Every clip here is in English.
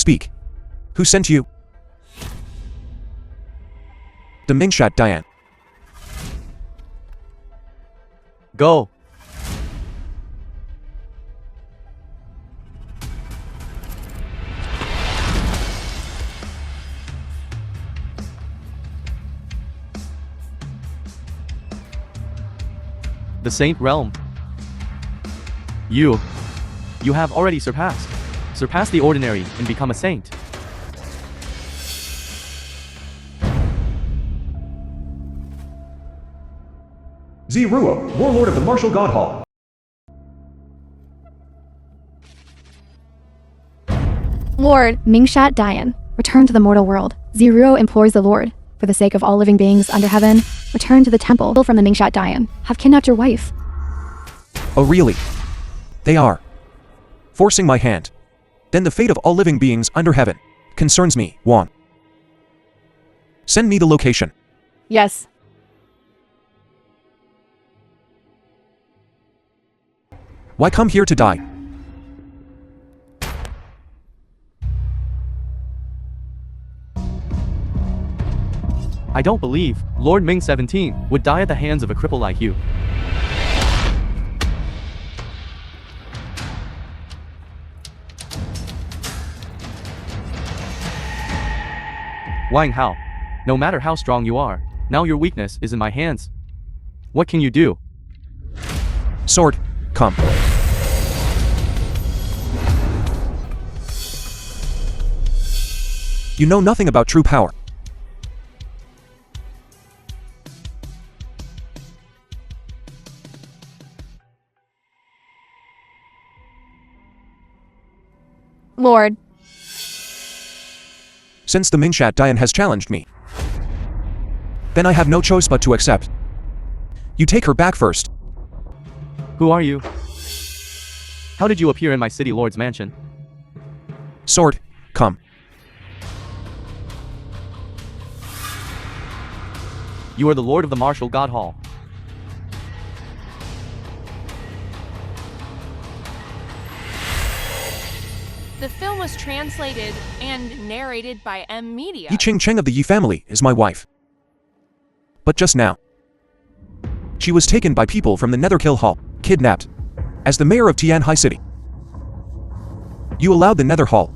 Speak. Who sent you? The Mingshat Diane. Go. The Saint Realm. You have already surpassed the ordinary and become a saint. Ziruo, warlord of the Martial God Hall. Lord Mingshat Dian, return to the mortal world. Ziruo implores the Lord, for the sake of all living beings under heaven, return to the temple from the Mingshat Dian. Have kidnapped your wife. Oh really? They are. Forcing my hand. Then the fate of all living beings under heaven concerns me, Wan. Send me the location. Yes. Why come here to die? I don't believe Lord Ming 17 would die at the hands of a cripple like you. Wang Hao, no matter how strong you are, now your weakness is in my hands. What can you do? Sword, come. You know nothing about true power. Lord. Since the Mingshat Dian has challenged me, then I have no choice but to accept. You take her back first. Who are you? How did you appear in my city lord's mansion? Sword, come. You are the lord of the Martial God Hall. The film was translated and narrated by M Media. Yi Ching Cheng of the Yi family is my wife. But just now, she was taken by people from the Netherkill Hall, kidnapped, as the mayor of Tianhai City. You allowed the Nether Hall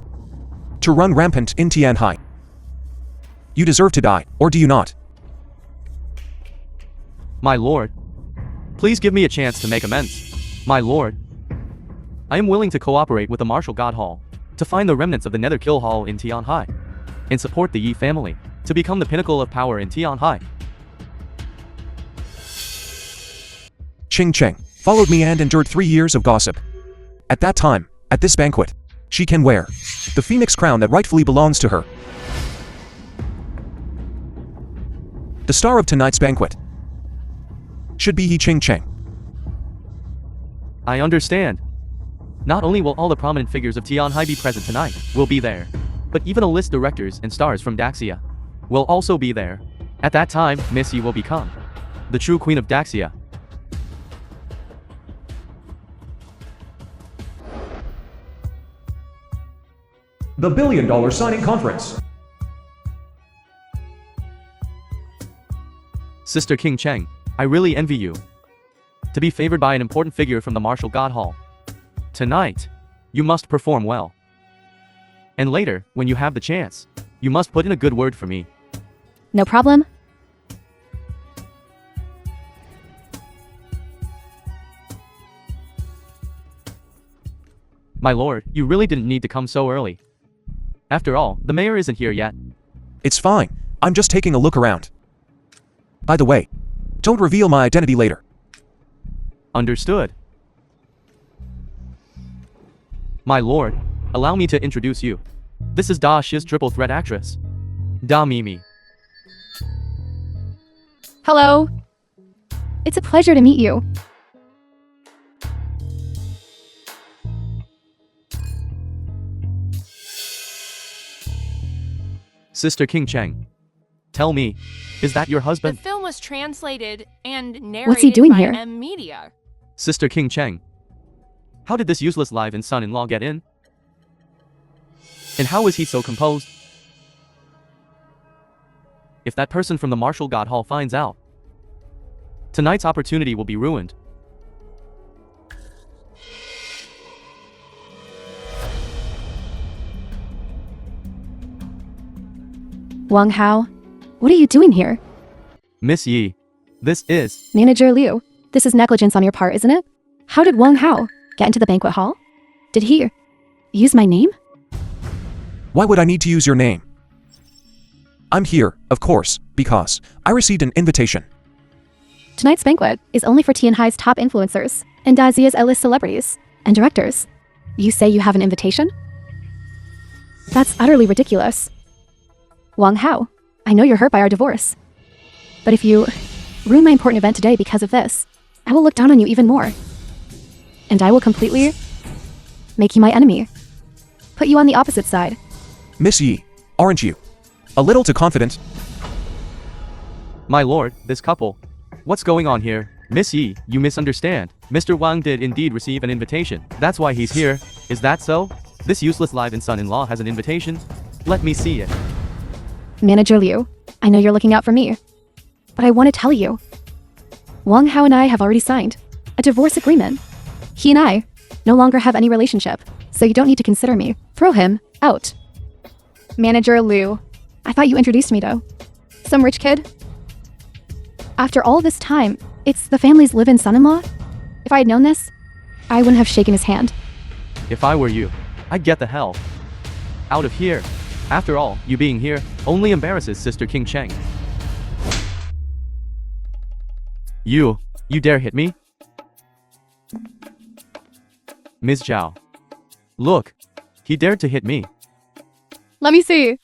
to run rampant in Tianhai. You deserve to die, or do you not? My lord, please give me a chance to make amends. My lord, I am willing to cooperate with the Martial God Hall to find the remnants of the Netherkill Hall in Tianhai and support the Yi family to become the pinnacle of power in Tianhai. Ching Cheng followed me and endured 3 years of gossip. At that time, at this banquet, she can wear the phoenix crown that rightfully belongs to her. The star of tonight's banquet should be Yi Ching Cheng. I understand. Not only will all the prominent figures of Tianhai be present tonight, will be there, but even a list directors and stars from Daxia will also be there. At that time, Miss Yi will become the true queen of Daxia. The $1 billion signing conference. Sister King Cheng, I really envy you to be favored by an important figure from the Martial God Hall. Tonight, you must perform well. And later, when you have the chance, you must put in a good word for me. No problem. My lord, you really didn't need to come so early. After all, the mayor isn't here yet. It's fine, I'm just taking a look around. By the way, don't reveal my identity later. Understood. My lord, allow me to introduce you. This is Da Shi's triple threat actress, Da Mimi. Hello. It's a pleasure to meet you. Sister King Cheng, tell me, is that your The husband? film was translated and narrated What's he doing by here? M Media. Sister King Cheng, how did this useless live-in son-in-law get in? And how is he so composed? If that person from the Martial God Hall finds out, tonight's opportunity will be ruined. Wang Hao, what are you doing here? Miss Yi, this is... Manager Liu, this is negligence on your part, isn't it? How did Wang Hao get into the banquet hall? Did he use my name? Why would I need to use your name? I'm here, of course, because I received an invitation. Tonight's banquet is only for Tianhai's top influencers and Daxia's A-list celebrities and directors. You say you have an invitation? That's utterly ridiculous. Wang Hao, I know you're hurt by our divorce. But if you ruin my important event today because of this, I will look down on you even more. And I will completely make you my enemy. Put you on the opposite side. Miss Yi, aren't you a little too confident? My lord, this couple. What's going on here? Miss Yi, you misunderstand. Mr. Wang did indeed receive an invitation. That's why he's here. Is that so? This useless live-in son-in-law has an invitation? Let me see it. Manager Liu, I know you're looking out for me, but I want to tell you, Wang Hao and I have already signed a divorce agreement. He and I no longer have any relationship, so you don't need to consider me. Throw him out. Manager Liu, I thought you introduced me to some rich kid. After all this time, it's the family's live-in son-in-law? If I had known this, I wouldn't have shaken his hand. If I were you, I'd get the hell out of here. After all, you being here only embarrasses Sister King Cheng. You dare hit me? Ms. Zhao. Look, he dared to hit me. Let me see.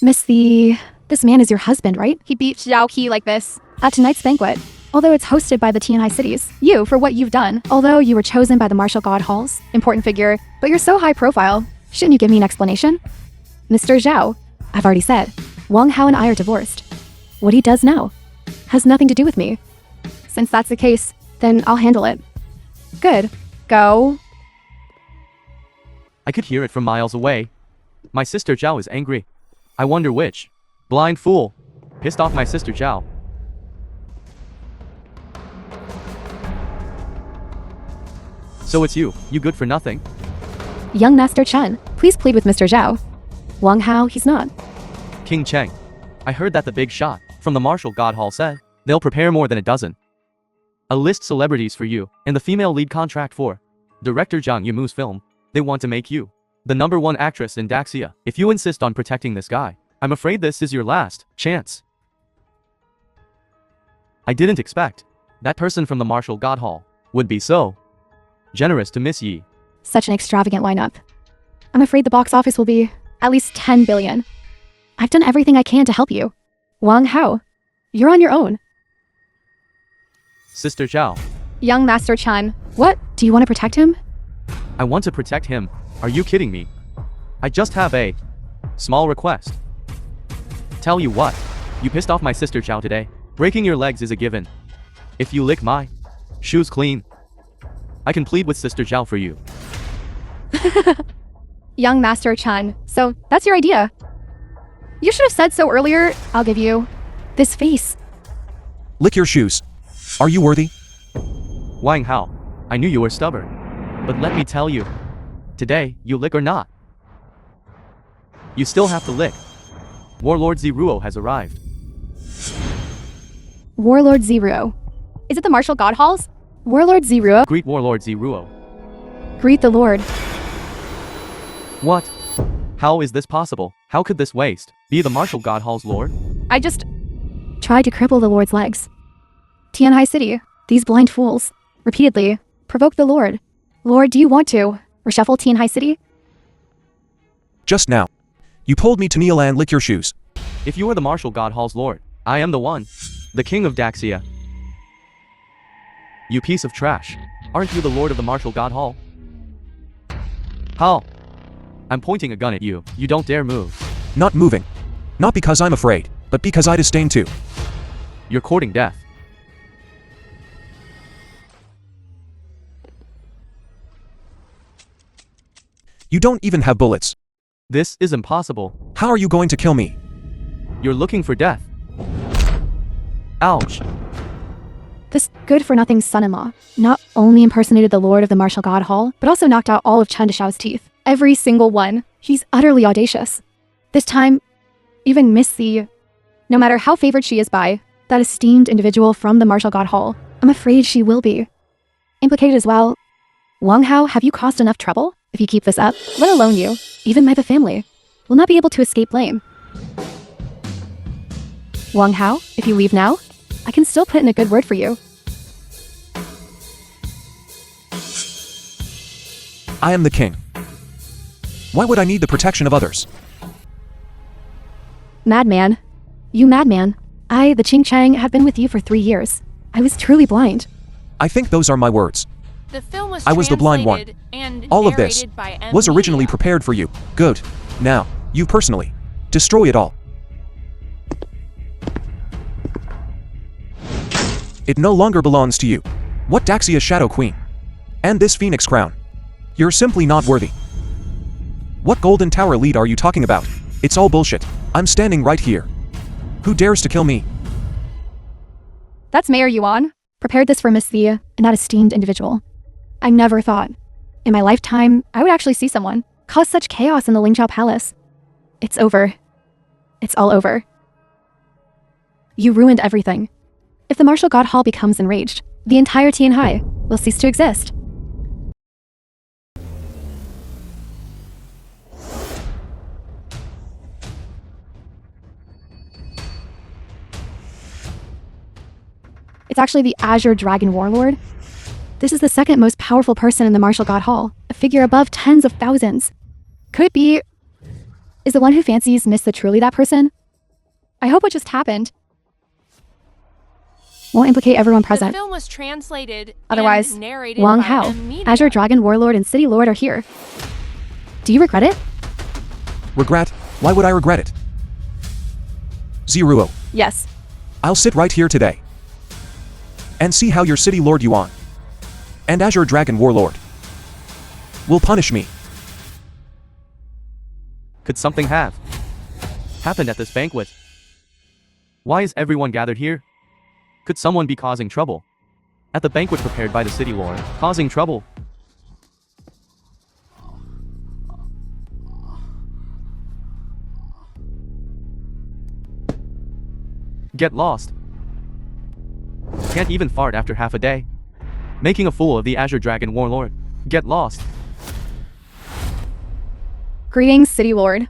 This man is your husband, right? He beat Xiao Qi like this at tonight's banquet. Although it's hosted by the Tianhai cities, you, for what you've done, although you were chosen by the Martial God Halls, important figure, but you're so high profile, shouldn't you give me an explanation? Mr. Zhao, I've already said, Wang Hao and I are divorced. What he does now has nothing to do with me. Since that's the case, then I'll handle it. Good. Go. I could hear it from miles away. My sister Zhao is angry. I wonder which blind fool pissed off my sister Zhao. So it's you good for nothing? Young Master Chen, please plead with Mr. Zhao. Wang Hao, he's not. King Cheng, I heard that the big shot from the Martial God Hall said they'll prepare more than a dozen A-list celebrities for you and the female lead contract for director Zhang Yimou's film. They want to make you the #1 actress in Daxia. If you insist on protecting this guy, I'm afraid this is your last chance. I didn't expect that person from the Martial God Hall would be so generous to Miss Yi. Such an extravagant lineup. I'm afraid the box office will be at least 10 billion. I've done everything I can to help you. Wang Hao, you're on your own. Sister Zhao, Young Master Chen, what? Do you want to protect him? I want to protect him. Are you kidding me? I just have a small request. Tell you what, you pissed off my sister Zhao today. Breaking your legs is a given. If you lick my shoes clean, I can plead with Sister Zhao for you. Young Master Chen, so that's your idea. You should have said so earlier. I'll give you this face. Lick your shoes. Are you worthy? Wang Hao, I knew you were stubborn. But let me tell you, today, you lick or not, you still have to lick. Warlord Ziruo has arrived. Warlord Ziruo. Is it the Martial God Halls? Warlord Ziruo. Greet Warlord Ziruo. Greet the Lord. What? How is this possible? How could this waste be the Martial God Hall's lord? I just tried to cripple the Lord's legs. Tianhai City, these blind fools, repeatedly provoke the Lord. Lord, do you want to reshuffle Tianhai City? Just now. You told me to kneel and lick your shoes. If you are the Martial God Hall's lord, I am the one. The king of Daxia. You piece of trash. Aren't you the lord of the Martial God Hall? Hal, I'm pointing a gun at you. You don't dare move. Not moving. Not because I'm afraid, but because I disdain to. You're courting death. You don't even have bullets. This is impossible. How are you going to kill me? You're looking for death. Ouch. This good-for-nothing son-in-law not only impersonated the Lord of the Martial God Hall, but also knocked out all of Chen Deshao's teeth. Every single one. He's utterly audacious. This time, even Miss C, no matter how favored she is by that esteemed individual from the Martial God Hall, I'm afraid she will be implicated as well. Wang Hao, have you caused enough trouble? If you keep this up, let alone you, even my family, will not be able to escape blame. Wang Hao, if you leave now, I can still put in a good word for you. I am the king. Why would I need the protection of others? Madman. You madman. I, the Ching Chang, have been with you for 3 years. I was truly blind. I think those are my words. The film was I was the blind one. translated and All of this narrated by M. was originally Media. prepared for you. Good. Now, you personally. Destroy it all. It no longer belongs to you. What Daxia Shadow Queen? And this Phoenix Crown? You're simply not worthy. What Golden Tower lead are you talking about? It's all bullshit. I'm standing right here. Who dares to kill me? That's Mayor Yuan. Prepared this for Miss Thea and that esteemed individual. I never thought, in my lifetime, I would actually see someone cause such chaos in the Lingzhao Palace. It's over. It's all over. You ruined everything. If the Martial God Hall becomes enraged, the entire Tianhai will cease to exist. It's actually the Azure Dragon Warlord. This is the second most powerful person in the Martial God Hall, a figure above tens of thousands. Could it be... Is the one who fancies Miss the truly that person? I hope what just happened won't implicate everyone The present. film was translated Otherwise, and narrated Wang by Hao, M. Media. Azure Dragon Warlord and City Lord are here. Do you regret it? Regret? Why would I regret it? Zeruo, Yes. I'll sit right here today and see how your City Lord Yuan and Azure Dragon Warlord will punish me. Could something have happened at this banquet? Why is everyone gathered here? Could someone be causing trouble at the banquet prepared by the city lord? Causing trouble? Get lost. Can't even fart after half a day. Making a fool of the Azure Dragon Warlord. Get lost. Greetings, City Lord.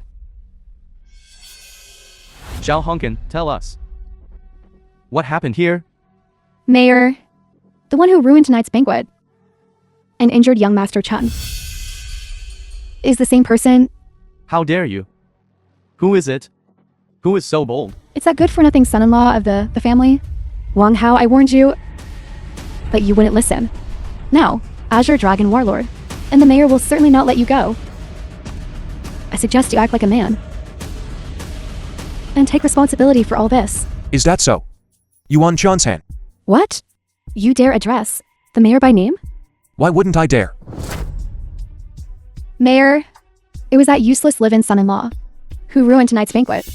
Zhao Hongkan, tell us. What happened here? Mayor, the one who ruined tonight's banquet and injured young Master Chen is the same person. How dare you? Who is it? Who is so bold? It's that good-for-nothing son-in-law of the family. Wang Hao, I warned you, but you wouldn't listen. Now, Azure Dragon Warlord, and the mayor will certainly not let you go. I suggest you act like a man and take responsibility for all this. Is that so? Yuan Chansan, What? You dare address the mayor by name? why wouldn't I dare? Mayor, it was that useless live-in son-in-law who ruined tonight's banquet.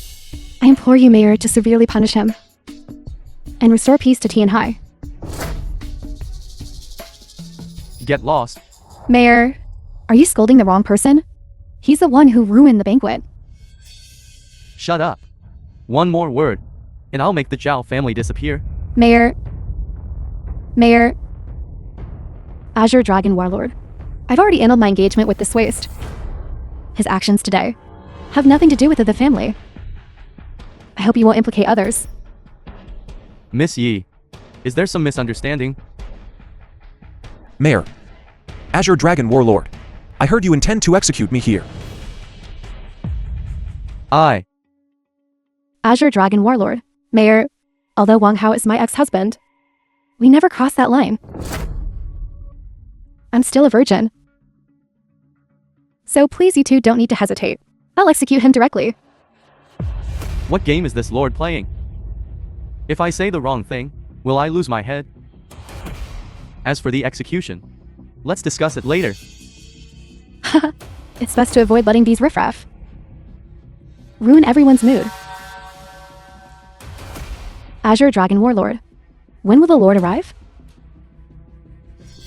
I implore you, Mayor, to severely punish him and restore peace to Tianhai. Get lost. Mayor, are you scolding the wrong person? He's the one who ruined the banquet. Shut up. One more word, and I'll make the Zhao family disappear. Mayor, Azure Dragon Warlord, I've already ended my engagement with this waste. His actions today have nothing to do with the family. I hope you won't implicate others. Miss Yi, is there some misunderstanding? Mayor, Azure Dragon Warlord, I heard you intend to execute me here. Azure Dragon Warlord, Mayor, although Wang Hao is my ex-husband, we never crossed that line. I'm still a virgin. So please, you two don't need to hesitate. I'll execute him directly. What game is this lord playing? If I say the wrong thing, will I lose my head? As for the execution, let's discuss it later. It's best to avoid letting these riffraff ruin everyone's mood. Azure Dragon Warlord. When will the Lord arrive?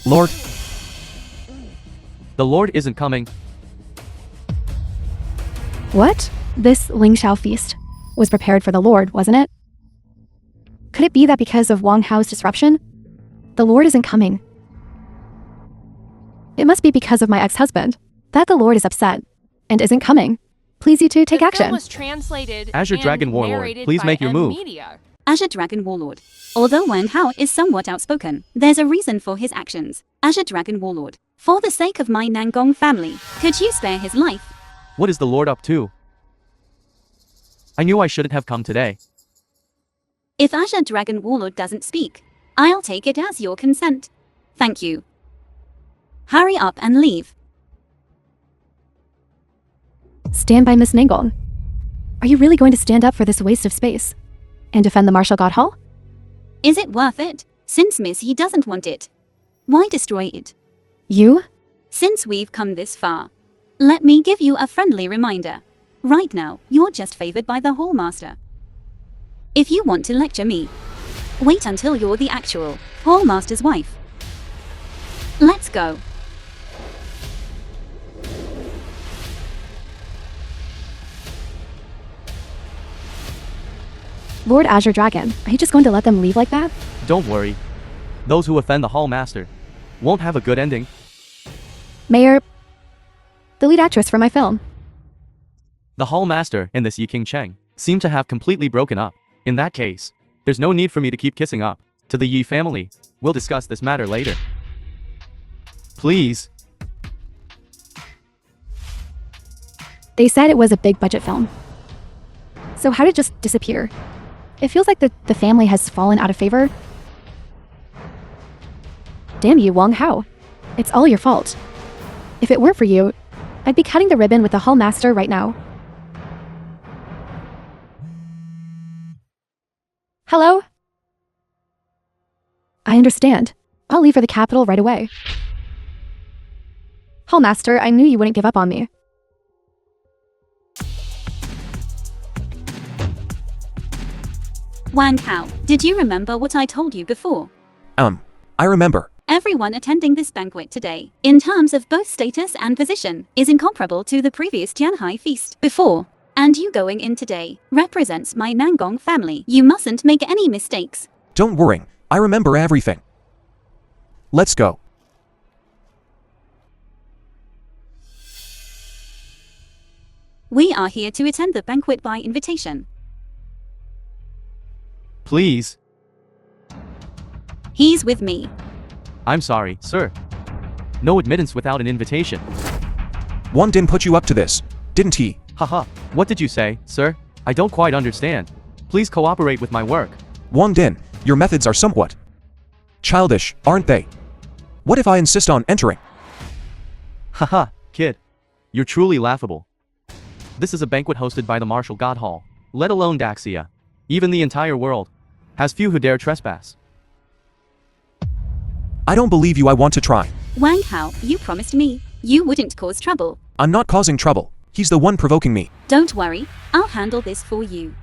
Lord, The Lord isn't coming. What? This Ling Xiao feast was prepared for the Lord, wasn't it? Could it be that because of Wang Hao's disruption, the Lord isn't coming? It must be because of my ex-husband that the Lord is upset and isn't coming. Please, you two, take The action. film was translated Azure and Dragon Warlord, narrated please by make your M move. Media. Azure Dragon Warlord. Although Wang Hao is somewhat outspoken, there's a reason for his actions. Azure Dragon Warlord. For the sake of my Nangong family, could you spare his life? What is the Lord up to? I knew I shouldn't have come today. If Azure Dragon Warlord doesn't speak, I'll take it as your consent. Thank you. Hurry up and leave. Stand by Miss Nangong. Are you really going to stand up for this waste of space and defend the Martial God Hall? Is it worth it? Since Miss Yi doesn't want it, why destroy it? You? Since we've come this far, let me give you a friendly reminder. Right now, you're just favored by the Hallmaster. If you want to lecture me, wait until you're the actual Hallmaster's wife. Let's go. Lord Azure Dragon, are you just going to let them leave like that? Don't worry. Those who offend the Hall Master won't have a good ending. Mayor, the lead actress for my film. The Hall Master and this Yi King Cheng seem to have completely broken up. In that case, there's no need for me to keep kissing up to the Yi family. We'll discuss this matter later. Please. They said it was a big budget film. So how did it just disappear? It feels like the family has fallen out of favor. Damn you, Wang Hao. It's all your fault. If it weren't for you, I'd be cutting the ribbon with the Hall Master right now. Hello? I understand. I'll leave for the capital right away. Hall Master, I knew you wouldn't give up on me. Wang Hao, did you remember what I told you before? I remember. Everyone attending this banquet today, in terms of both status and position, is incomparable to the previous Tianhai feast before. And you going in today represents my Nangong family. You mustn't make any mistakes. Don't worry, I remember everything. Let's go. We are here to attend the banquet by invitation. Please. He's with me. I'm sorry, sir. No admittance without an invitation. Wang Din put you up to this, didn't he? Haha, what did you say, sir? I don't quite understand. Please cooperate with my work. Wang Din, your methods are somewhat childish, aren't they? What if I insist on entering? Haha, kid. You're truly laughable. This is a banquet hosted by the Martial God Hall, let alone Daxia. Even the entire world has few who dare trespass. I don't believe you. I want to try. Wang Hao, you promised me you wouldn't cause trouble. I'm not causing trouble. He's the one provoking me. Don't worry, I'll handle this for you.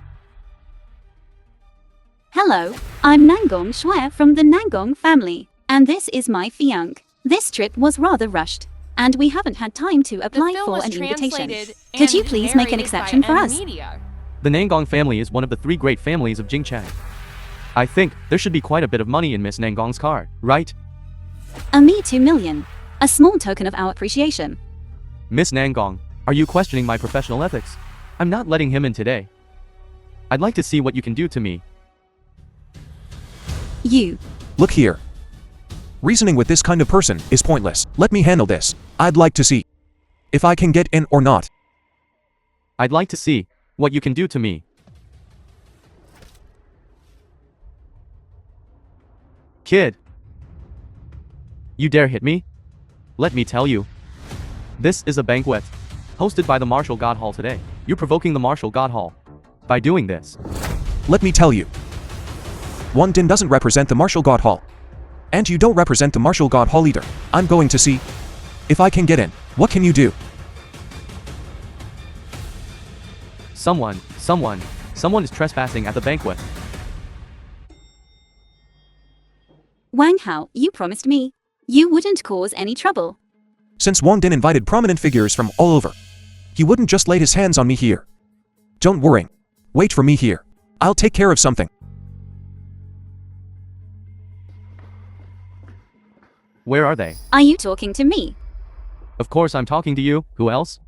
Hello, I'm Nangong Shui from the Nangong family, and this is my fiancé. This trip was rather rushed, and we haven't had time to apply The film for was an invitation. translated Could you and please make an narrated exception by for M us? Media. The Nangong family is one of the 3 great families of Jingchang. I think there should be quite a bit of money in Miss Nangong's card, right? A mere 2 million. A small token of our appreciation. Miss Nangong, are you questioning my professional ethics? I'm not letting him in today. I'd like to see what you can do to me. You. Look here. Reasoning with this kind of person is pointless. Let me handle this. I'd like to see if I can get in or not. I'd like to see what you can do to me. Kid. You dare hit me? Let me tell you. This is a banquet hosted by the Martial God Hall today. You're provoking the Martial God Hall by doing this. Let me tell you. Wang Din doesn't represent the Martial God Hall. And you don't represent the Martial God Hall either. I'm going to see if I can get in. What can you do? Someone is trespassing at the banquet. Wang Hao, you promised me you wouldn't cause any trouble. Since Wang Din invited prominent figures from all over, he wouldn't just lay his hands on me here. Don't worry. Wait for me here. I'll take care of something. Where are they? Are you talking to me? Of course I'm talking to you. Who else?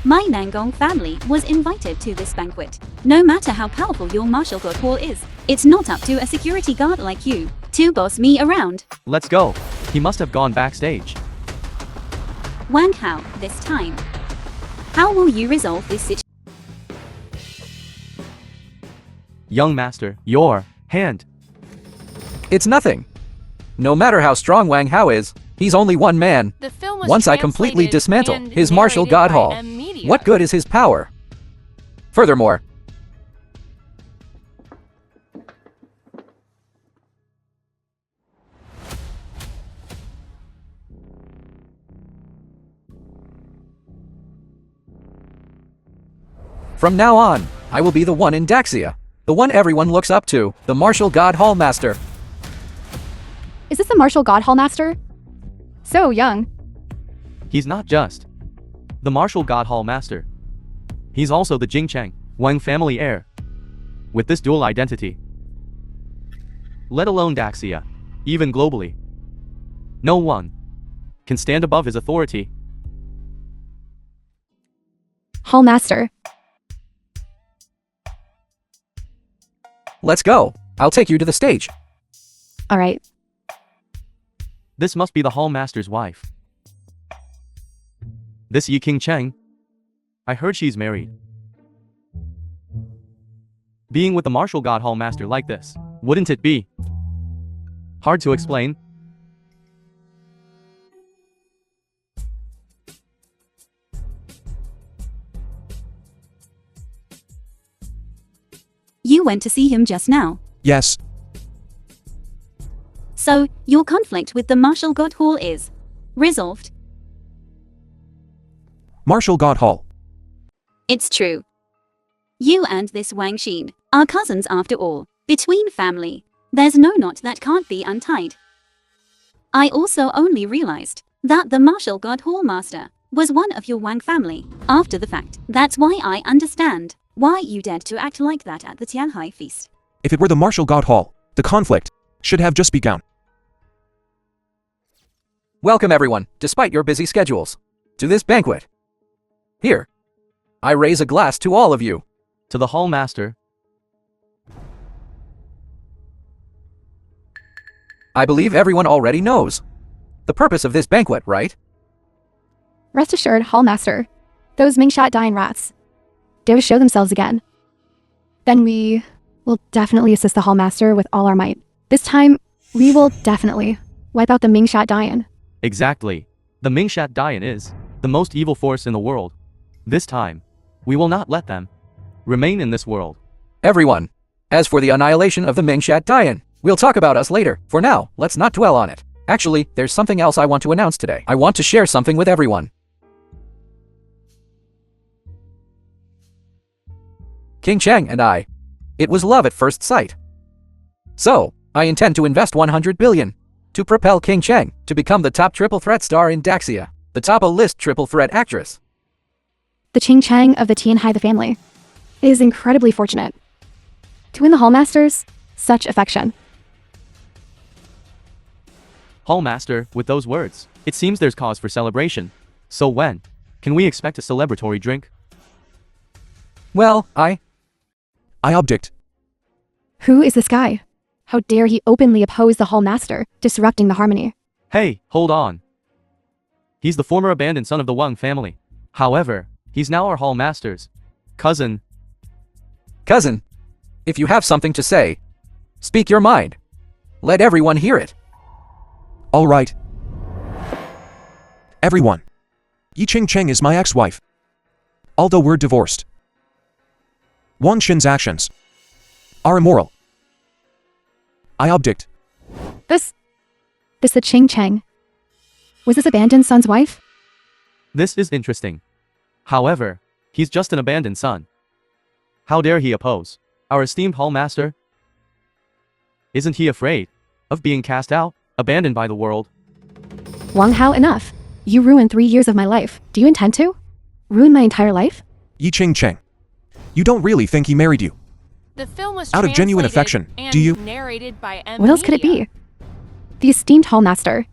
My Nangong family was invited to this banquet. No matter how powerful your martial god hall is, it's not up to a security guard like you to boss me around. Let's go. He must have gone backstage. Wang Hao, this time. How will you resolve this situation? Young master, your hand. It's nothing. No matter how strong Wang Hao is, he's only one man. The film was Once I completely translated dismantle and his martial narrated god by hall, M Media. what good is his power? Furthermore, from now on, I will be the one in Daxia, the one everyone looks up to, the martial god hall master. Is this the martial god hall master? So young. He's not just the martial god hall master. He's also the Jingcheng Wang family heir. With this dual identity, let alone Daxia, even globally, no one can stand above his authority. Hall master. Let's go. I'll take you to the stage. All right. This must be the hall master's wife. This Yi King Cheng. I heard she's married. Being with the martial god hall master like this, wouldn't it be hard to explain? You went to see him just now. Yes, So, your conflict with the martial god hall is resolved. Martial God Hall. It's true. You and this Wang Xin are cousins after all. Between family, there's no knot that can't be untied. I also only realized that the martial god hall master was one of your Wang family after the fact. That's why I understand why you dared to act like that at the Tianhai feast. If it were the Martial God Hall, the conflict should have just begun. Welcome everyone, despite your busy schedules, to this banquet. Here, I raise a glass to all of you. To the hall master, I believe everyone already knows the purpose of this banquet, right? Rest assured, hall master. Those Mingxia dying rats. They will show themselves again. Then we will definitely assist the hall master with all our might. This time, we will definitely wipe out the Mingxia Dian. exactly. The Mingshat Dian is the most evil force in the world. This time, we will not let them remain in this world. Everyone. As for the annihilation of the Mingshat Dian, we'll talk about us later. For now, let's not dwell on it. Actually, there's something else I want to announce today. I want to share something with everyone. King Cheng and I. It was love at first sight. So, I intend to invest 100 billion to propel King Cheng to become the top triple threat star in Daxia, the top A-list triple threat actress. The Qing Chang of the Tianhai the family is incredibly fortunate to win the hall masters such affection. Hall master, with those words, it seems there's cause for celebration. So when can we expect a celebratory drink? Well, I object. Who is this guy? How dare he openly oppose the hall master, disrupting the harmony? Hey, hold on. He's the former abandoned son of the Wang family. However, he's now our hall master's cousin. Cousin, if you have something to say, speak your mind. Let everyone hear it. All right. Everyone. Yi Ching Cheng is my ex-wife. Although we're divorced. Wang Xin's actions are immoral. I object. This the Qing Chang. Was this abandoned son's wife? This is interesting. However, He's just an abandoned son. How dare he oppose our esteemed hall master? Isn't he afraid of being cast out, abandoned by the world? Wang Hao, enough. You ruined 3 years of my life. Do you intend to? Ruin my entire life? Yi Cheng. You don't really think he married you? The film was Out of genuine translated affection, and do you? narrated by M. What else could it Media. be? The esteemed hall master.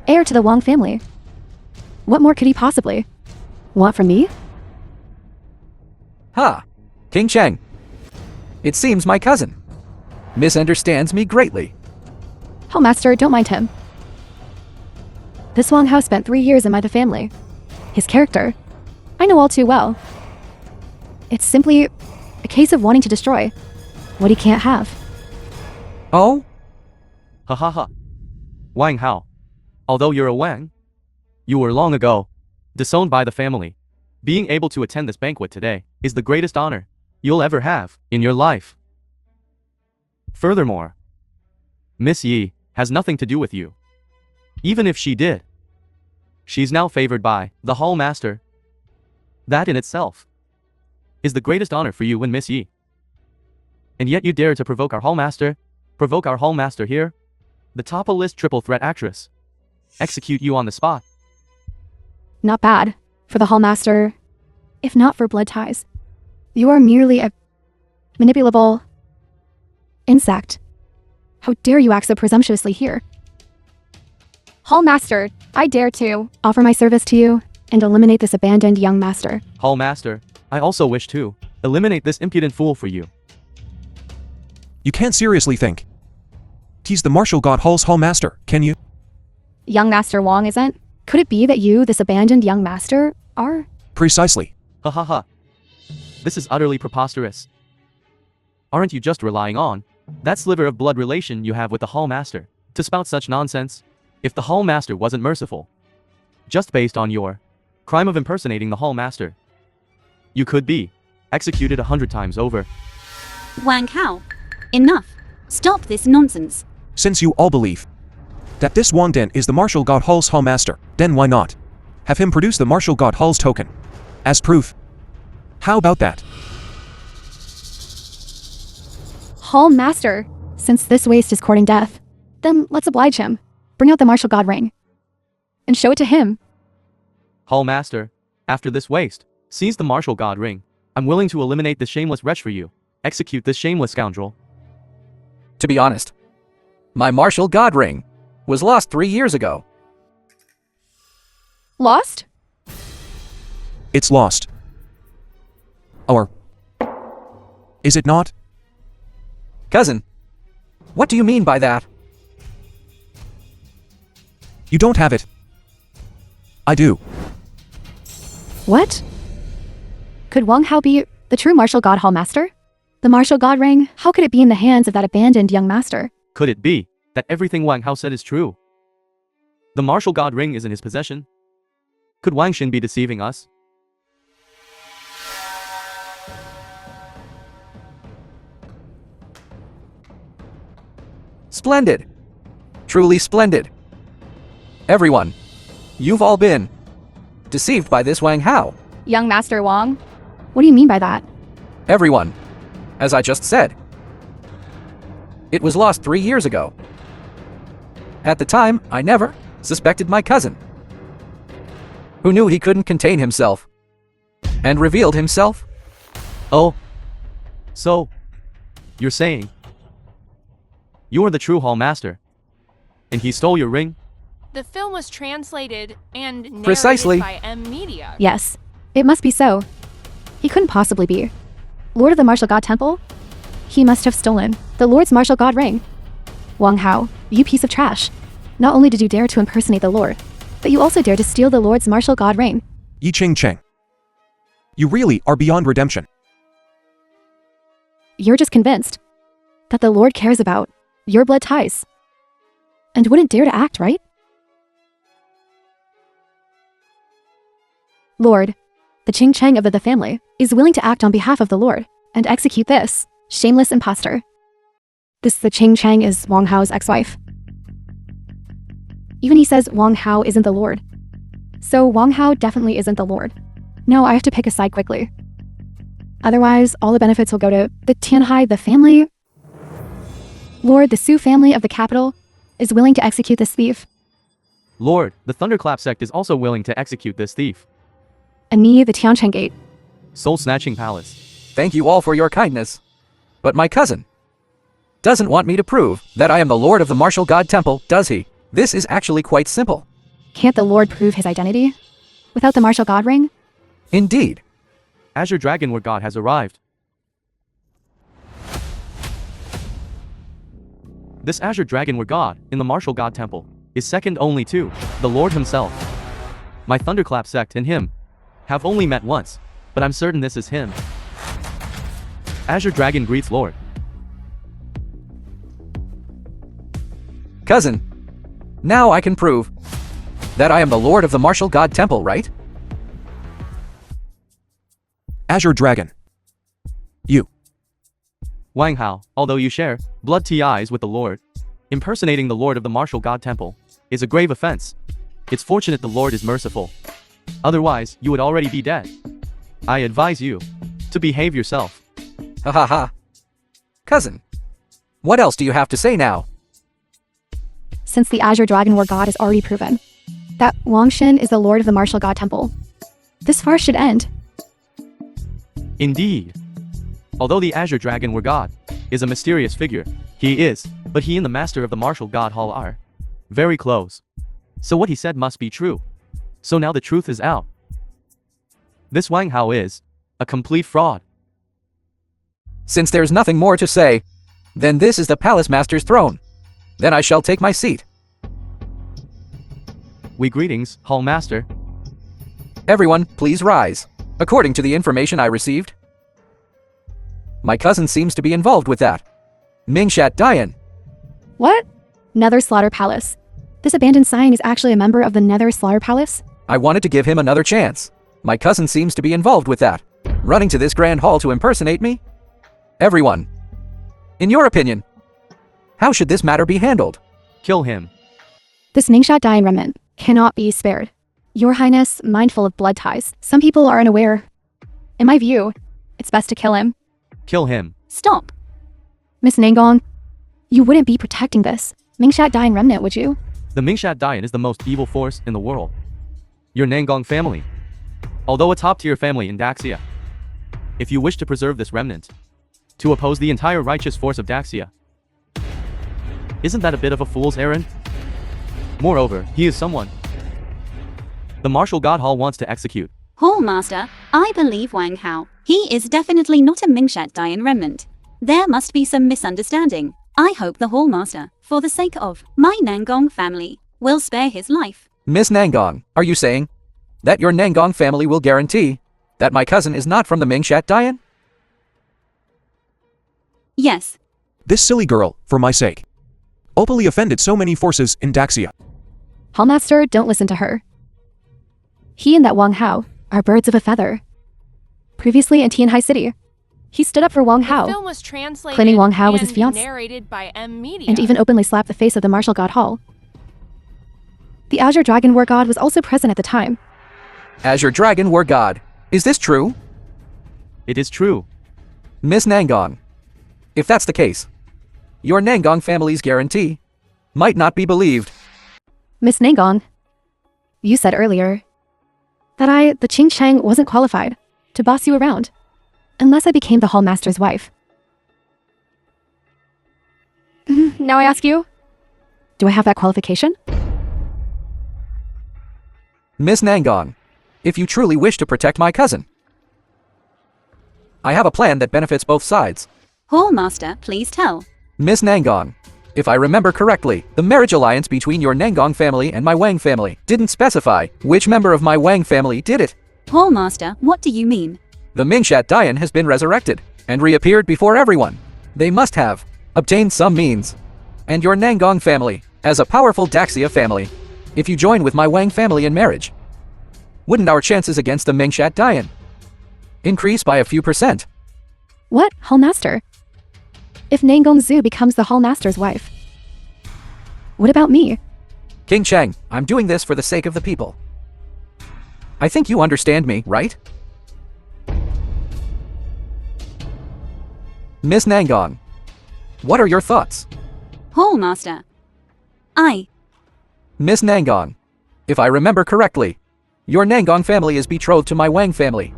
Heir to the Wang family. What more could he possibly want from me? Ha! King Cheng. It seems my cousin misunderstands me greatly. Hall master, don't mind him. This Wang Hao spent 3 years in the family. His character, I know all too well. It's simply a case of wanting to destroy what he can't have. Oh? Ha ha ha. Wang Hao. Although you're a Wang, you were long ago disowned by the family. Being able to attend this banquet today is the greatest honor you'll ever have in your life. Furthermore, Miss Yi has nothing to do with you. Even if she did, she's now favored by the hall master. That in itself is the greatest honor for you and Miss Yi. And yet you dare to provoke our hall master? Provoke our hall master here? The top-a-list triple threat actress. Execute you on the spot. Not bad for the hall master, if not for blood ties. You are merely a manipulable insect. How dare you act so presumptuously here? Hall master, I dare to offer my service to you and eliminate this abandoned young master. Hall master, I also wish to eliminate this impudent fool for you. You can't seriously think he's the martial god hall's hall master, can you? Young Master Wang isn't? Could it be that you, this abandoned young master, are? Precisely. Ha ha ha. This is utterly preposterous. Aren't you just relying on that sliver of blood relation you have with the hall master to spout such nonsense? If the hall master wasn't merciful, just based on your crime of impersonating the hall master, you could be executed 100 times over. Wang Hao. Enough. Stop this nonsense. Since you all believe that this Wang Den is the martial god hall's hall master, then why not have him produce the martial god hall's token as proof? How about that? Hall master. Since this waste is courting death, then let's oblige him. Bring out the martial god ring and show it to him. Hall master, after this waste, seize the martial god ring. I'm willing to eliminate this shameless wretch for you. Execute this shameless scoundrel. To be honest, my martial god ring was lost 3 years ago. Lost? It's lost. Or is it not? Cousin, what do you mean by that? You don't have it. I do. What? Could Wang Hao be the true martial god hall master? The martial god ring, how could it be in the hands of that abandoned young master? Could it be that everything Wang Hao said is true? The martial god ring is in his possession? Could Wang Xin be deceiving us? Splendid. Truly splendid. Everyone, you've all been deceived by this Wang Hao. Young Master Wang? What do you mean by that? Everyone, as I just said. It was lost 3 years ago. At the time, I never suspected my cousin, who knew he couldn't contain himself, and revealed himself. Oh. So, you're saying you are the true hall master, and he stole your ring? The film was translated and narrated Precisely. by M. Media. Yes, it must be so. He couldn't possibly be Lord of the Martial God Temple. He must have stolen the Lord's martial god ring. Wang Hao, you piece of trash. Not only did you dare to impersonate the Lord, but you also dared to steal the Lord's martial god ring. Yi Cheng. You really are beyond redemption. You're just convinced that the Lord cares about your blood ties and wouldn't dare to act, right? Lord, the Ching Cheng of the family, is willing to act on behalf of the Lord and execute this shameless impostor. The Ching Cheng is Wang Hao's ex-wife. Even he says Wang Hao isn't the Lord. So Wang Hao definitely isn't the Lord. No, I have to pick a side quickly. Otherwise, all the benefits will go to the Tianhai, the family. Lord, the Su family of the capital is willing to execute this thief. Lord, the Thunderclap sect is also willing to execute this thief. And me, the Tiancheng Gate. Soul-snatching palace. Thank you all for your kindness. But my cousin doesn't want me to prove that I am the Lord of the Martial God Temple, does he? This is actually quite simple. Can't the Lord prove his identity? Without the martial god ring? Indeed. Azure Dragon War God has arrived. This Azure Dragon War God, in the Martial God Temple, is second only to the Lord himself. My Thunderclap sect and him have only met once, but I'm certain this is him. Azure Dragon greets Lord. Cousin, now I can prove that I am the Lord of the Martial God Temple, right? Azure Dragon. You. Wang Hao, although you share blood ties with the Lord, impersonating the Lord of the Martial God Temple is a grave offense. It's fortunate the Lord is merciful. Otherwise, you would already be dead. I advise you to behave yourself. Ha ha ha. Cousin, what else do you have to say now? Since the Azure Dragon War God is already proven that Wang Shen is the Lord of the Martial God Temple, this farce should end. Indeed. Although the Azure Dragon War God is a mysterious figure, he and the Master of the Martial God Hall are very close. So what he said must be true. So now the truth is out. This Wang Hao is a complete fraud. Since there's nothing more to say, then this is the Palace Master's throne. Then I shall take my seat. We greetings, Hall Master. Everyone, please rise. According to the information I received, my cousin seems to be involved with that. Mingshat Dian. What? Nether Slaughter Palace. This abandoned sign is actually a member of the Nether Slaughter Palace? I wanted to give him another chance. My cousin seems to be involved with that. Running to this grand hall to impersonate me? Everyone, in your opinion, how should this matter be handled? Kill him. This Mingshat Dian remnant cannot be spared. Your Highness, mindful of blood ties, some people are unaware. In my view, it's best to kill him. Kill him. Stop. Miss Nangong, you wouldn't be protecting this Mingshat Dian remnant, would you? The Mingshat Dian is the most evil force in the world. Your Nangong family, although a top-tier family in Daxia, if you wish to preserve this remnant, to oppose the entire righteous force of Daxia, isn't that a bit of a fool's errand? Moreover, he is someone the Martial God Hall wants to execute. Hall Master, I believe Wang Hao. He is definitely not a Mingshat Dian remnant. There must be some misunderstanding. I hope the Hall Master, for the sake of my Nangong family, will spare his life. Miss Nangong, are you saying that your Nangong family will guarantee that my cousin is not from the Mingshat Dian? Yes. This silly girl, for my sake, openly offended so many forces in Daxia. Hallmaster, don't listen to her. He and that Wang Hao are birds of a feather. Previously in Tianhai City, he stood up for Wang The Hao, film was translated claiming Wang Hao was his and fiancé, narrated by M Media. and even openly slapped the face of the Martial God Hall. The Azure Dragon War God was also present at the time. Azure Dragon War God. Is this true? It is true. Miss Nangong, if that's the case, your Nangong family's guarantee might not be believed. Miss Nangong, you said earlier that I, the Qing Cheng, wasn't qualified to boss you around unless I became the Hall Master's wife. Now I ask you, do I have that qualification? Miss Nangong, if you truly wish to protect my cousin, I have a plan that benefits both sides. Hall Master, please tell. Miss Nangong, if I remember correctly, the marriage alliance between your Nangong family and my Wang family didn't specify which member of my Wang family did it. Hall Master, what do you mean? The Mingshat Dian has been resurrected and reappeared before everyone. They must have obtained some means. And your Nangong family, as a powerful Daxia family, if you join with my Wang family in marriage, wouldn't our chances against the Mingshat Dian increase by a few %? What, Hall Master? If Nangong Zhu becomes the Hall Master's wife, what about me? King Cheng, I'm doing this for the sake of the people. I think you understand me, right? Miss Nangong, what are your thoughts? Hall Master. Miss Nangong, if I remember correctly, your Nangong family is betrothed to my Wang family.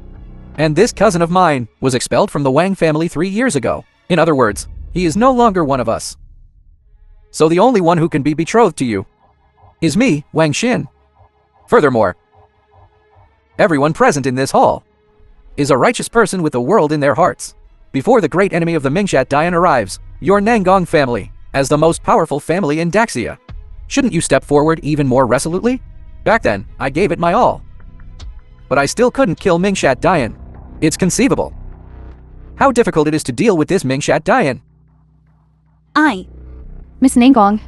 And this cousin of mine was expelled from the Wang family 3 years ago. In other words, he is no longer one of us. So the only one who can be betrothed to you is me, Wang Xin. Furthermore, everyone present in this hall is a righteous person with the world in their hearts. Before the great enemy of the Mingshat Dian arrives, your Nangong family, as the most powerful family in Daxia, shouldn't you step forward even more resolutely? Back then, I gave it my all. But I still couldn't kill Mingshat Dian. It's conceivable how difficult it is to deal with this Mingshat Dian. Miss Nangong.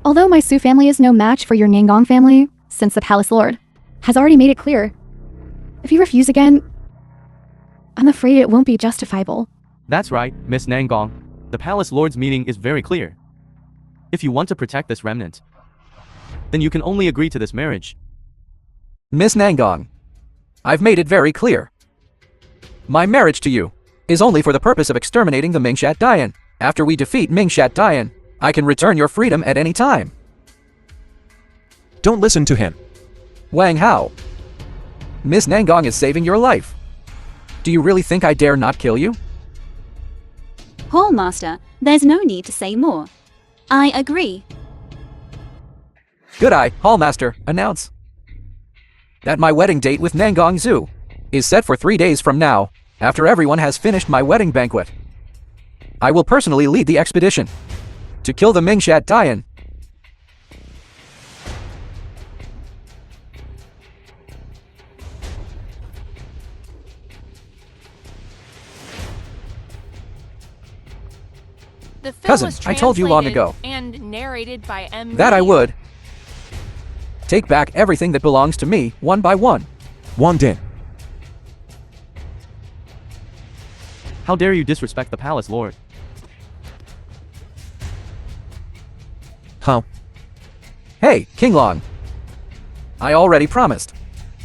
Although my Su family is no match for your Nangong family, since the Palace Lord has already made it clear, if you refuse again, I'm afraid it won't be justifiable. That's right, Miss Nangong. The Palace Lord's meaning is very clear. If you want to protect this remnant, then you can only agree to this marriage. Miss Nangong, I've made it very clear. My marriage to you is only for the purpose of exterminating the Mingshat Dian. After we defeat Mingshat Dian, I can return your freedom at any time. Don't listen to him. Wang Hao, Miss Nangong is saving your life. Do you really think I dare not kill you? Hall Master, there's no need to say more. I agree. Good eye, Hallmaster, announce that my wedding date with Nangong Zhu is set for 3 days from now, after everyone has finished my wedding banquet. I will personally lead the expedition to kill the Mingshat Dian. The film Cousin, was I told you long translated ago and narrated by M. that I Media. would take back everything that belongs to me, one by one. Wang Din. How dare you disrespect the Palace Lord? How? Hey, King Long. I already promised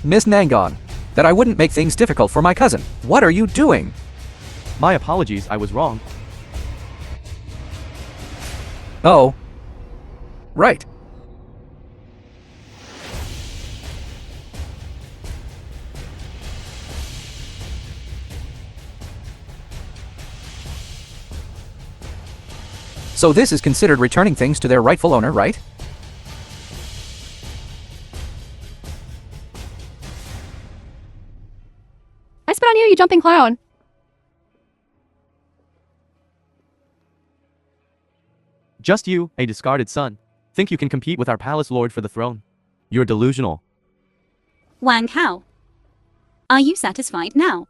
Miss Nangong that I wouldn't make things difficult for my cousin. What are you doing? My apologies, I was wrong. Oh. Right. So this is considered returning things to their rightful owner, right? I spit on you, you jumping clown. Just you, a discarded son, think you can compete with our Palace Lord for the throne. You're delusional. Wang Hao. Are you satisfied now?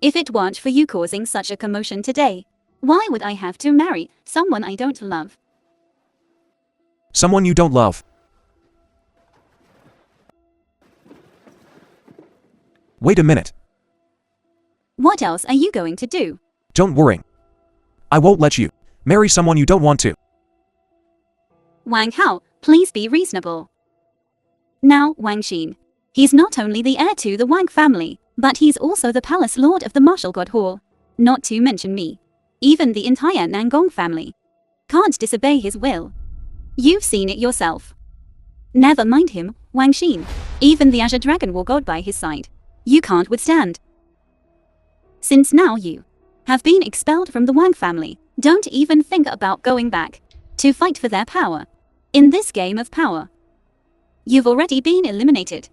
If it weren't for you causing such a commotion today, why would I have to marry someone I don't love? Someone you don't love. Wait a minute. What else are you going to do? Don't worry. I won't let you marry someone you don't want to. Wang Hao, please be reasonable. Now, Wang Xin. He's not only the heir to the Wang family, but he's also the Palace Lord of the Martial God Hall. Not to mention me. Even the entire Nangong family can't disobey his will. You've seen it yourself. Never mind him, Wang Xin. Even the Azure Dragon War God by his side, you can't withstand. Since now you have been expelled from the Wang family, don't even think about going back to fight for their power. In this game of power, you've already been eliminated.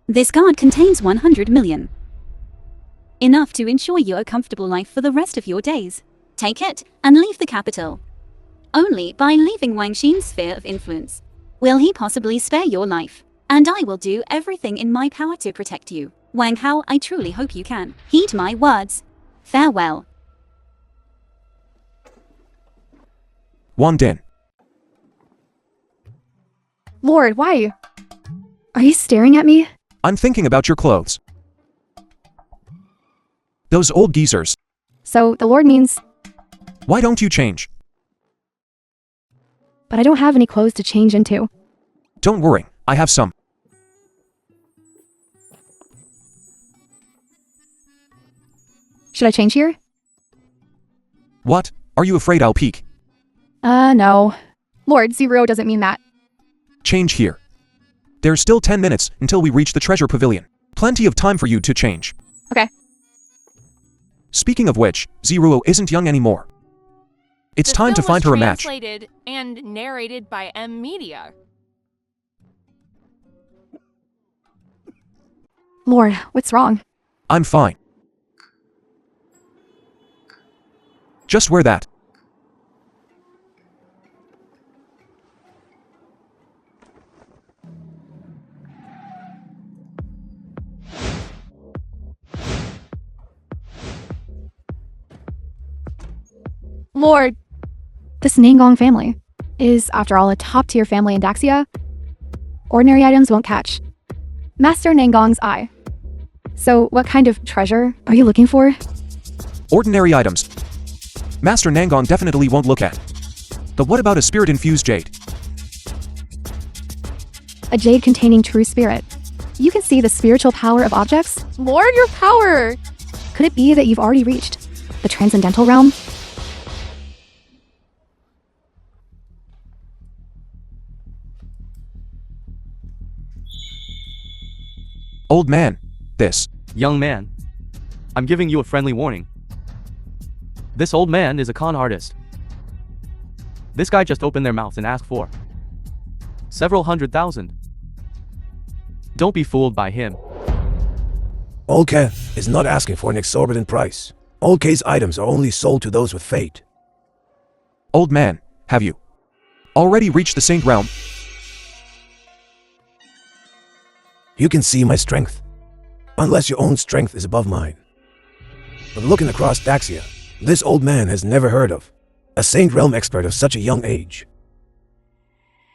This card contains 100 million. Enough to ensure you a comfortable life for the rest of your days. Take it and leave the capital. Only by leaving Wang Xin's sphere of influence will he possibly spare your life. And I will do everything in my power to protect you. Wang Hao, I truly hope you can heed my words. Farewell. Wang Din. Lord, why? Are you staring at me? I'm thinking about your clothes. Those old geezers. So, the Lord means, Why don't you change? but I don't have any clothes to change into. Don't worry, I have some. Should I change here? What? Are you afraid I'll peek? No. Lord, Zero doesn't mean that. Change here. There's still 10 minutes until we reach the treasure pavilion. Plenty of time for you to change. Okay. Speaking of which, Zero isn't young anymore. It's The time to film was find her a match. Translated and narrated by M Media. Lord, what's wrong? I'm fine. Just wear that. Lord, this Nangong family is, after all, a top-tier family in Daxia. Ordinary items won't catch Master Nangong's eye. So, what kind of treasure are you looking for? Ordinary items. Master Nangong definitely won't look at. But what about a spirit-infused jade? A jade containing true spirit. You can see the spiritual power of objects. Lord, your power! Could it be that you've already reached the transcendental realm? Old man, this. Young man, I'm giving you a friendly warning. This old man is a con artist. This guy just opened their mouths and asked for several 100,000. Don't be fooled by him. Old K is not asking for an exorbitant price. Old K's items are only sold to those with fate. Old man, have you already reached the Saint Realm? You can see my strength, unless your own strength is above mine. But looking across Daxia, this old man has never heard of a Saint Realm expert of such a young age.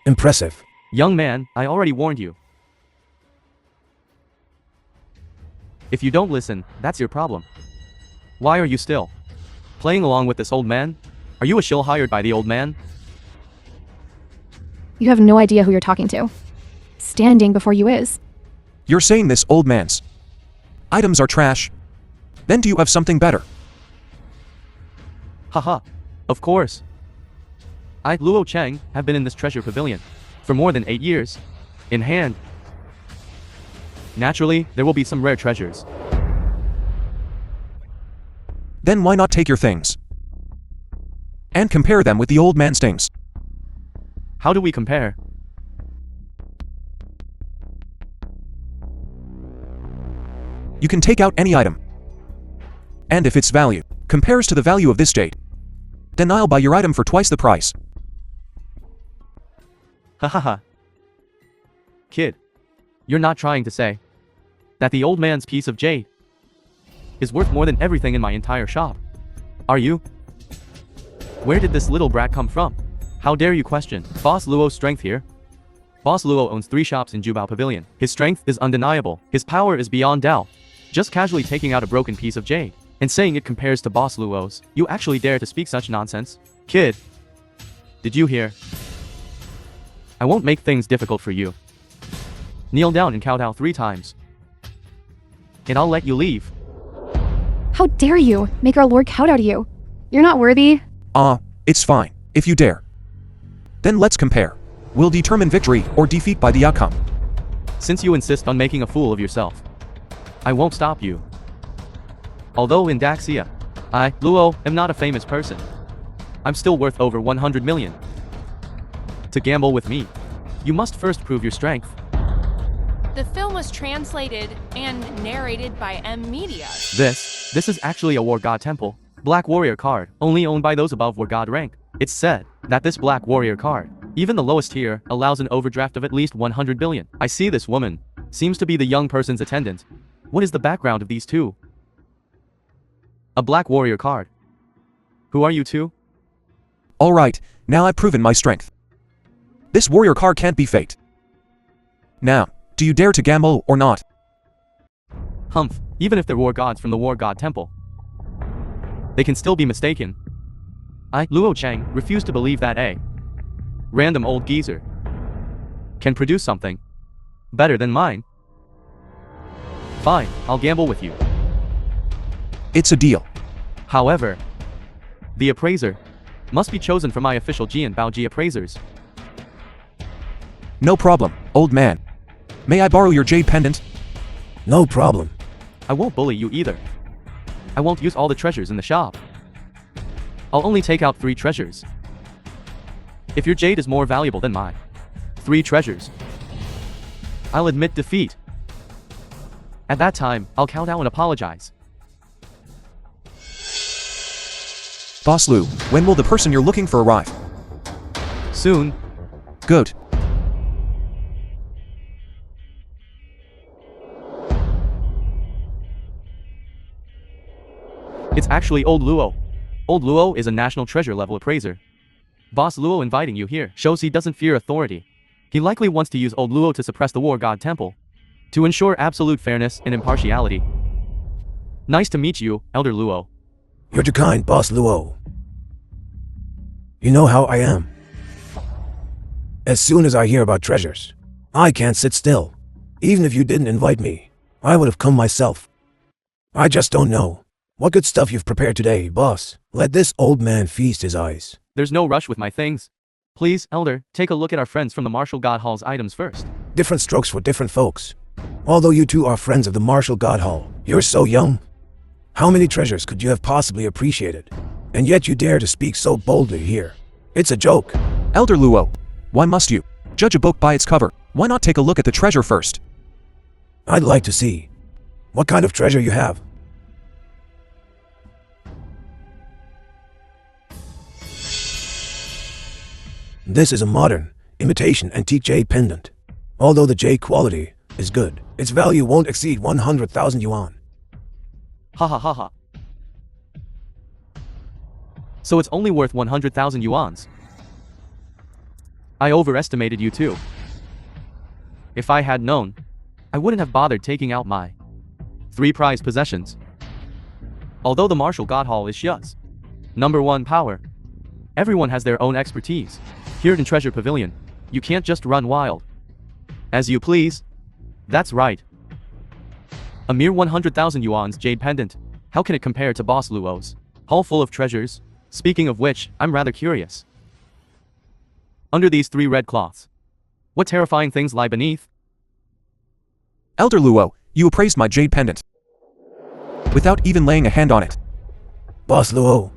Impressive. Young man, I already warned you. If you don't listen, that's your problem. Why are you still playing along with this old man? Are you a shill hired by the old man? You have no idea who you're talking to. Standing before you is. You're saying this old man's items are trash? Then do you have something better? Haha. Of course. I, Luo Cheng, have been in this treasure pavilion for more than 8 years. In hand. Naturally, there will be some rare treasures. Then why not take your things and compare them with the old man's things? How do we compare? You can take out any item. And if its value compares to the value of this jade, then I'll buy your item for twice the price. Hahaha. Kid, you're not trying to say that the old man's piece of jade is worth more than everything in my entire shop, are you? Where did this little brat come from? How dare you question Boss Luo's strength here? Boss Luo owns 3 shops in Jubao Pavilion. His strength is undeniable. His power is beyond doubt. Just casually taking out a broken piece of jade and saying it compares to Boss Luo's. You actually dare to speak such nonsense? Kid, did you hear? I won't make things difficult for you. Kneel down and kowtow 3 times. And I'll let you leave. How dare you make our Lord kowtow to you? You're not worthy. It's fine, if you dare. Then let's compare. We'll determine victory or defeat by the outcome. Since you insist on making a fool of yourself, I won't stop you. Although in Daxia, I, Luo, am not a famous person, I'm still worth over 100 million. To gamble with me, you must first prove your strength. The film was translated and narrated by M Media. This is actually a War God Temple Black Warrior card, only owned by those above War God rank. It's said that this Black Warrior card, even the lowest tier, allows an overdraft of at least 100 billion. I see this woman seems to be the young person's attendant. What is the background of these two? A Black Warrior card. Who are you two? Alright, now I've proven my strength. This warrior card can't be fate. Now, do you dare to gamble or not? Humph, even if they're war gods from the War God Temple, they can still be mistaken. I, Luo Cheng, refuse to believe that a random old geezer can produce something better than mine. Fine, I'll gamble with you. It's a deal. However, the appraiser must be chosen from my official Ji and Baoji appraisers. No problem, old man. May I borrow your jade pendant? No problem. I won't bully you either. I won't use all the treasures in the shop. I'll only take out 3 treasures. If your jade is more valuable than my 3 treasures, I'll admit defeat. At that time, I'll cow down and apologize. Boss Lu, when will the person you're looking for arrive? Soon. Good. It's actually Old Luo. Old Luo is a national treasure level appraiser. Boss Luo inviting you here shows he doesn't fear authority. He likely wants to use Old Luo to suppress the War God Temple, to ensure absolute fairness and impartiality. Nice to meet you, Elder Luo. You're too kind, Boss Luo. You know how I am. As soon as I hear about treasures, I can't sit still. Even if you didn't invite me, I would have come myself. I just don't know what good stuff you've prepared today, boss. Let this old man feast his eyes. There's no rush with my things. Please, Elder, take a look at our friends from the Martial God Hall's items first. Different strokes for different folks. Although you two are friends of the Martial God Hall, you're so young. How many treasures could you have possibly appreciated? And yet you dare to speak so boldly here. It's a joke. Elder Luo, why must you judge a book by its cover? Why not take a look at the treasure first? I'd like to see what kind of treasure you have. This is a modern, imitation antique jade pendant. Although the jade quality is good, its value won't exceed 100,000 yuan. Ha ha ha ha. So it's only worth 100,000 yuans. I overestimated you too. If I had known, I wouldn't have bothered taking out my 3 prized possessions. Although the Martial God Hall is Xia's #1 power, everyone has their own expertise. Here in Treasure Pavilion, you can't just run wild as you please. That's right. A mere 100,000 yuan's jade pendant. How can it compare to Boss Luo's hall full of treasures? Speaking of which, I'm rather curious. Under these 3 red cloths, what terrifying things lie beneath? Elder Luo, you appraised my jade pendant without even laying a hand on it. Boss Luo,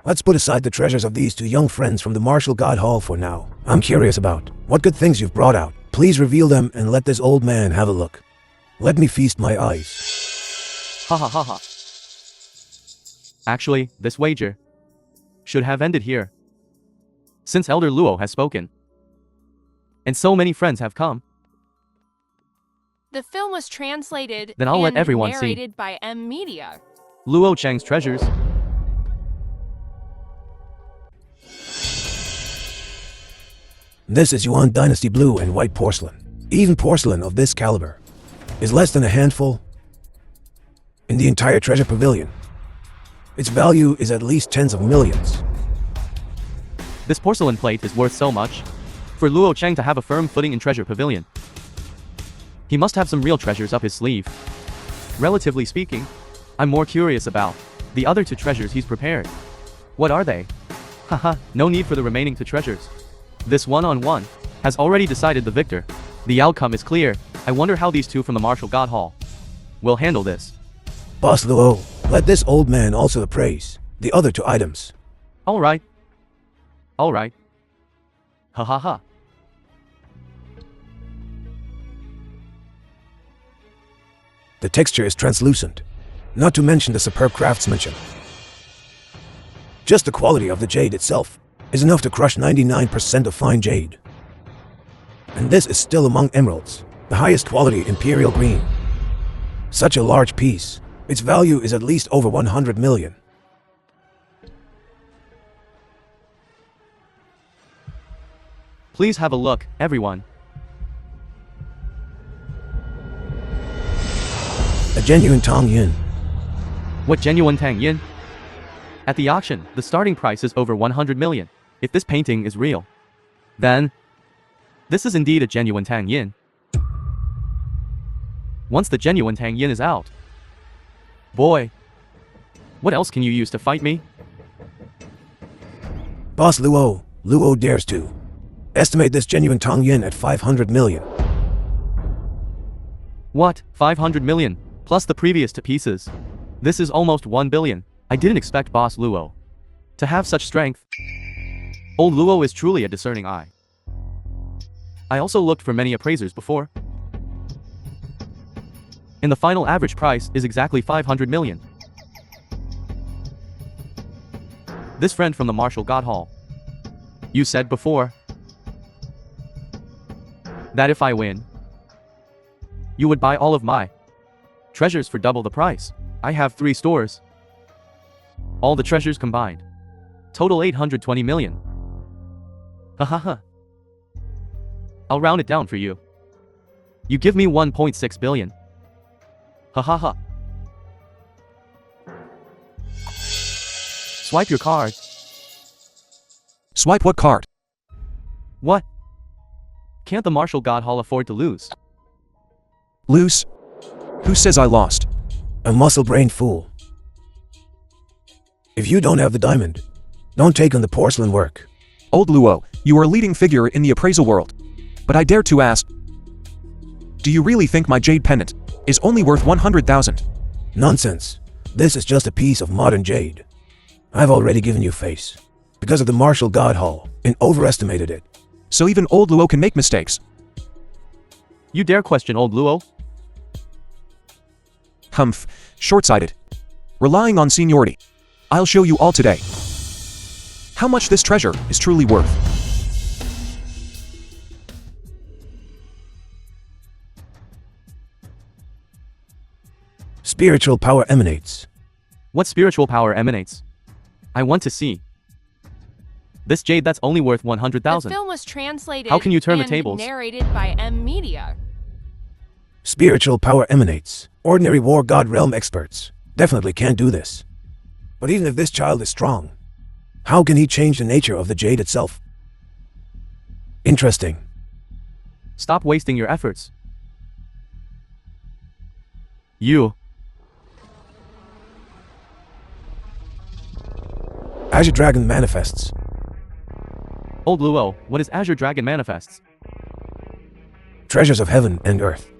let's put aside the treasures of these 2 young friends from the Martial God Hall for now. I'm curious about what good things you've brought out. Please reveal them and let this old man have a look. Let me feast my eyes. Ha ha ha ha. Actually, this wager should have ended here. Since Elder Luo has spoken, and so many friends have come, The film was translated Then I'll let and everyone see. narrated by M Media. Luo Cheng's treasures. This is Yuan Dynasty blue and white porcelain. Even porcelain of this caliber is less than a handful in the entire treasure pavilion. Its value is at least tens of millions. This porcelain plate is worth so much. For Luo Cheng to have a firm footing in Treasure Pavilion, he must have some real treasures up his sleeve. Relatively speaking, I'm more curious about the other 2 treasures he's prepared. What are they? Haha, no need for the remaining 2 treasures. This one-on-one has already decided the victor. The outcome is clear. I wonder how these 2 from the Martial God Hall will handle this. Boss Luo, let this old man also appraise the other 2 items. Alright. Alright. Ha ha ha. The texture is translucent, not to mention the superb craftsmanship. Just the quality of the jade itself is enough to crush 99% of fine jade. And this is still among emeralds, the highest quality imperial green. Such a large piece, its value is at least over 100 million. Please have a look, everyone. A genuine Tang Yin. What genuine Tang Yin? At the auction, the starting price is over 100 million. If this painting is real, then this is indeed a genuine Tang Yin. Once the genuine Tang Yin is out, boy, What else can you use to fight me? Boss Luo, Luo dares to. Estimate this genuine Tong Yin at 500 million. What? 500 million? Plus the previous two pieces. This is almost 1 billion. I didn't expect Boss Luo to have such strength. Old Luo is truly a discerning eye. I also looked for many appraisers before, and the final average price is exactly 500 million. This friend from the Martial God Hall. You said before that if I win, you would buy all of my treasures for double the price. I have 3 stores. All the treasures combined. Total 820 million. Hahaha. I'll round it down for you. You give me 1.6 billion. Hahaha. Swipe your card. Swipe what card? What? Can't the Martial God Hall afford to lose? Lose? Who says I lost? A muscle-brained fool. If you don't have the diamond, don't take on the porcelain work. Old Luo, you are a leading figure in the appraisal world. But I dare to ask, do you really think my jade pendant is only worth 100,000? Nonsense. This is just a piece of modern jade. I've already given you face, because of the Martial God Hall, and overestimated it. So even Old Luo can make mistakes. You dare question Old Luo? Humph, short-sighted. Relying on seniority. I'll show you all today how much this treasure is truly worth. Spiritual power emanates. What spiritual power emanates? I want to see. This jade that's only worth 100,000. The film was translated How can you turn the and tables? narrated by M Media. Spiritual power emanates. Ordinary war god realm experts definitely can't do this. But even if this child is strong, how can he change the nature of the jade itself? Interesting. Stop wasting your efforts. You. Azure Dragon manifests. Old Luo, what is Azure Dragon manifests? Treasures of heaven and earth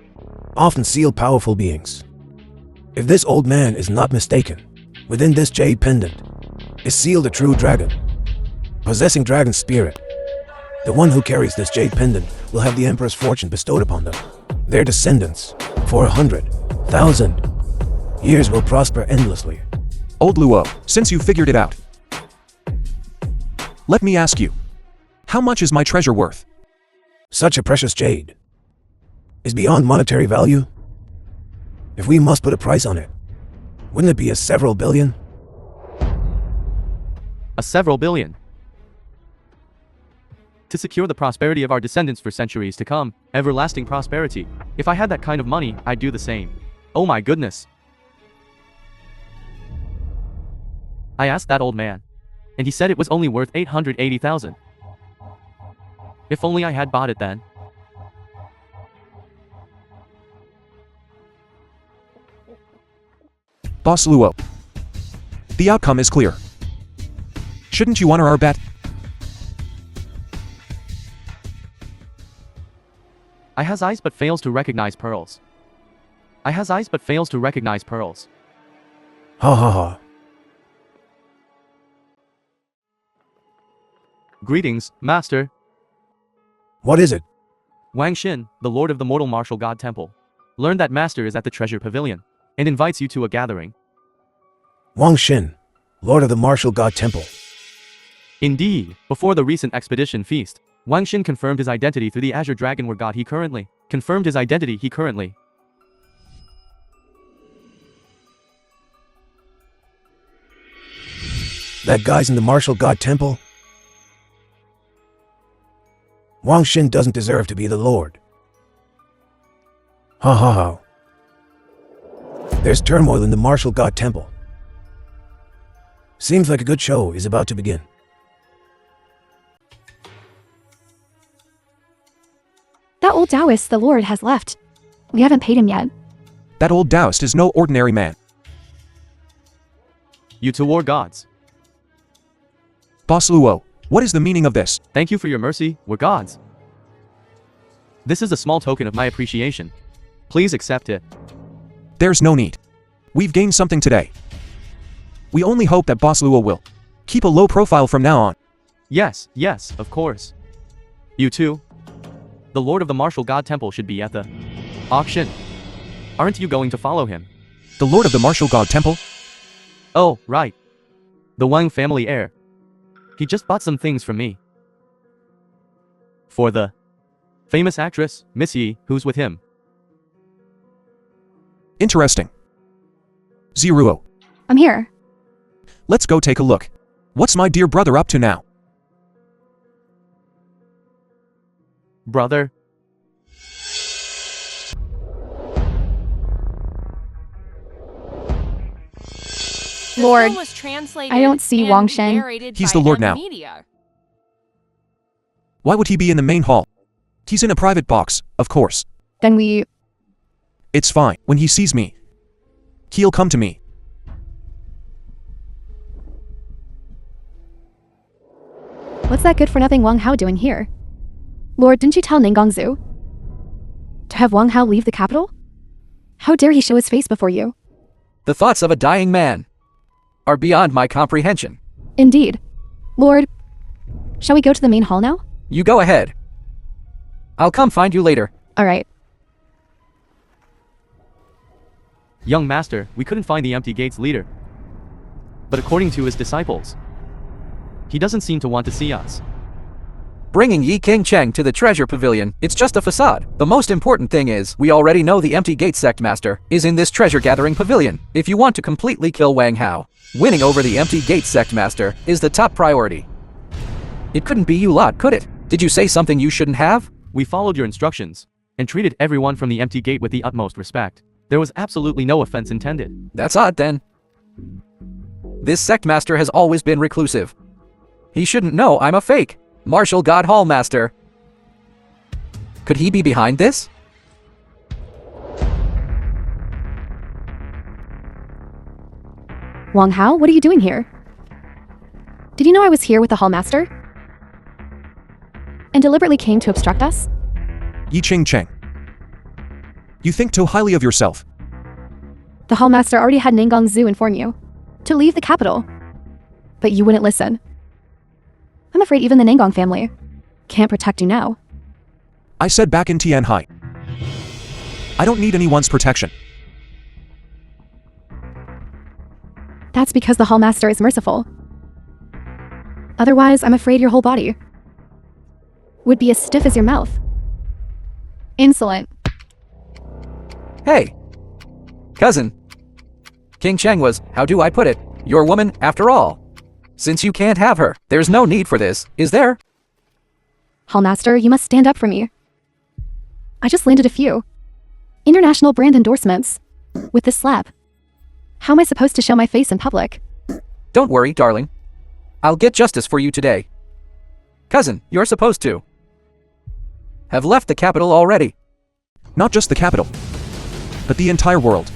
often seal powerful beings. If this old man is not mistaken, within this jade pendant is sealed a true dragon, possessing dragon spirit. The one who carries this jade pendant will have the Emperor's fortune bestowed upon them. Their descendants, for 100,000 years, will prosper endlessly. Old Luo, since you figured it out, let me ask you, how much is my treasure worth? Such a precious jade is beyond monetary value. If we must put a price on it, wouldn't it be a several billion? A several billion. To secure the prosperity of our descendants for centuries to come, everlasting prosperity. If I had that kind of money, I'd do the same. Oh my goodness. I asked that old man, and he said it was only worth 880,000. If only I had bought it then. Boss Luo, the outcome is clear. Shouldn't you honor our bet? I has eyes but fails to recognize pearls. I has eyes but fails to recognize pearls. Ha ha ha. Greetings, Master. What is it? Wang Xin, the Lord of the Mortal Martial God Temple, learned that Master is at the Treasure Pavilion, and invites you to a gathering. Wang Xin, Lord of the Martial God Temple. Indeed, before the recent expedition feast, Wang Xin confirmed his identity through the Azure Dragon War God he currently. That guy's in the Martial God Temple? Wang Xin doesn't deserve to be the Lord. Ha ha ha. There's turmoil in the Martial God Temple. Seems like a good show is about to begin. That old Taoist the Lord has left. We haven't paid him yet. That old Taoist is no ordinary man. You two war gods. Boss Luo, what is the meaning of this? Thank you for your mercy, we're gods. This is a small token of my appreciation. Please accept it. There's no need. We've gained something today. We only hope that Boss Luo will keep a low profile from now on. Yes, yes, of course. You too. The Lord of the Martial God Temple should be at the auction. Aren't you going to follow him? The Lord of the Martial God Temple? Oh, right. The Wang family heir. He just bought some things from me. For the famous actress, Miss Yi, who's with him. Interesting. Ziruo, I'm here. let's go take a look. What's my dear brother up to now? Brother. The Lord, film was translated I don't see and Wang Shen. narrated He's by the Lord M now. Media. Why would he be in the main hall? He's in a private box, of course. Then we... It's fine. When he sees me, he'll come to me. What's that good-for-nothing Wang Hao doing here? Lord, didn't you tell Ningong Zhu to have Wang Hao leave the capital? How dare he show his face before you? The thoughts of a dying man are beyond my comprehension. Indeed. Lord, shall we go to the main hall now? You go ahead. I'll come find you later. All right. Young master, we couldn't find the empty gate's leader. But according to his disciples, he doesn't seem to want to see us. Bringing Yi King Cheng to the treasure pavilion, it's just a facade. The most important thing is, we already know the empty gate sect master is in this treasure gathering pavilion. If you want to completely kill Wang Hao, winning over the empty gate sect master is the top priority. It couldn't be you lot, could it? Did you say something you shouldn't have? We followed your instructions and treated everyone from the empty gate with the utmost respect. There was absolutely no offense intended. That's odd then. This sect master has always been reclusive. He shouldn't know I'm a fake Martial God Hall Master. Could he be behind this? Wang Hao, what are you doing here? Did you know I was here with the Hall Master? And deliberately came to obstruct us? Yi Ching Cheng. You think too highly of yourself. The Hall Master already had Ningong Zhu inform you to leave the capital. But you wouldn't listen. I'm afraid even the Ningong family can't protect you now. I said back in Tianhai. I don't need anyone's protection. That's because the Hall Master is merciful. Otherwise, I'm afraid your whole body would be as stiff as your mouth. Insolent. Hey! Cousin. King Cheng was, how do I put it, your woman after all. Since you can't have her, there's no need for this, is there? Hall Master, you must stand up for me. I just landed a few international brand endorsements with this slap. How am I supposed to show my face in public? Don't worry, darling. I'll get justice for you today. Cousin, you're supposed to have left the capital already. Not just the capital, but the entire world.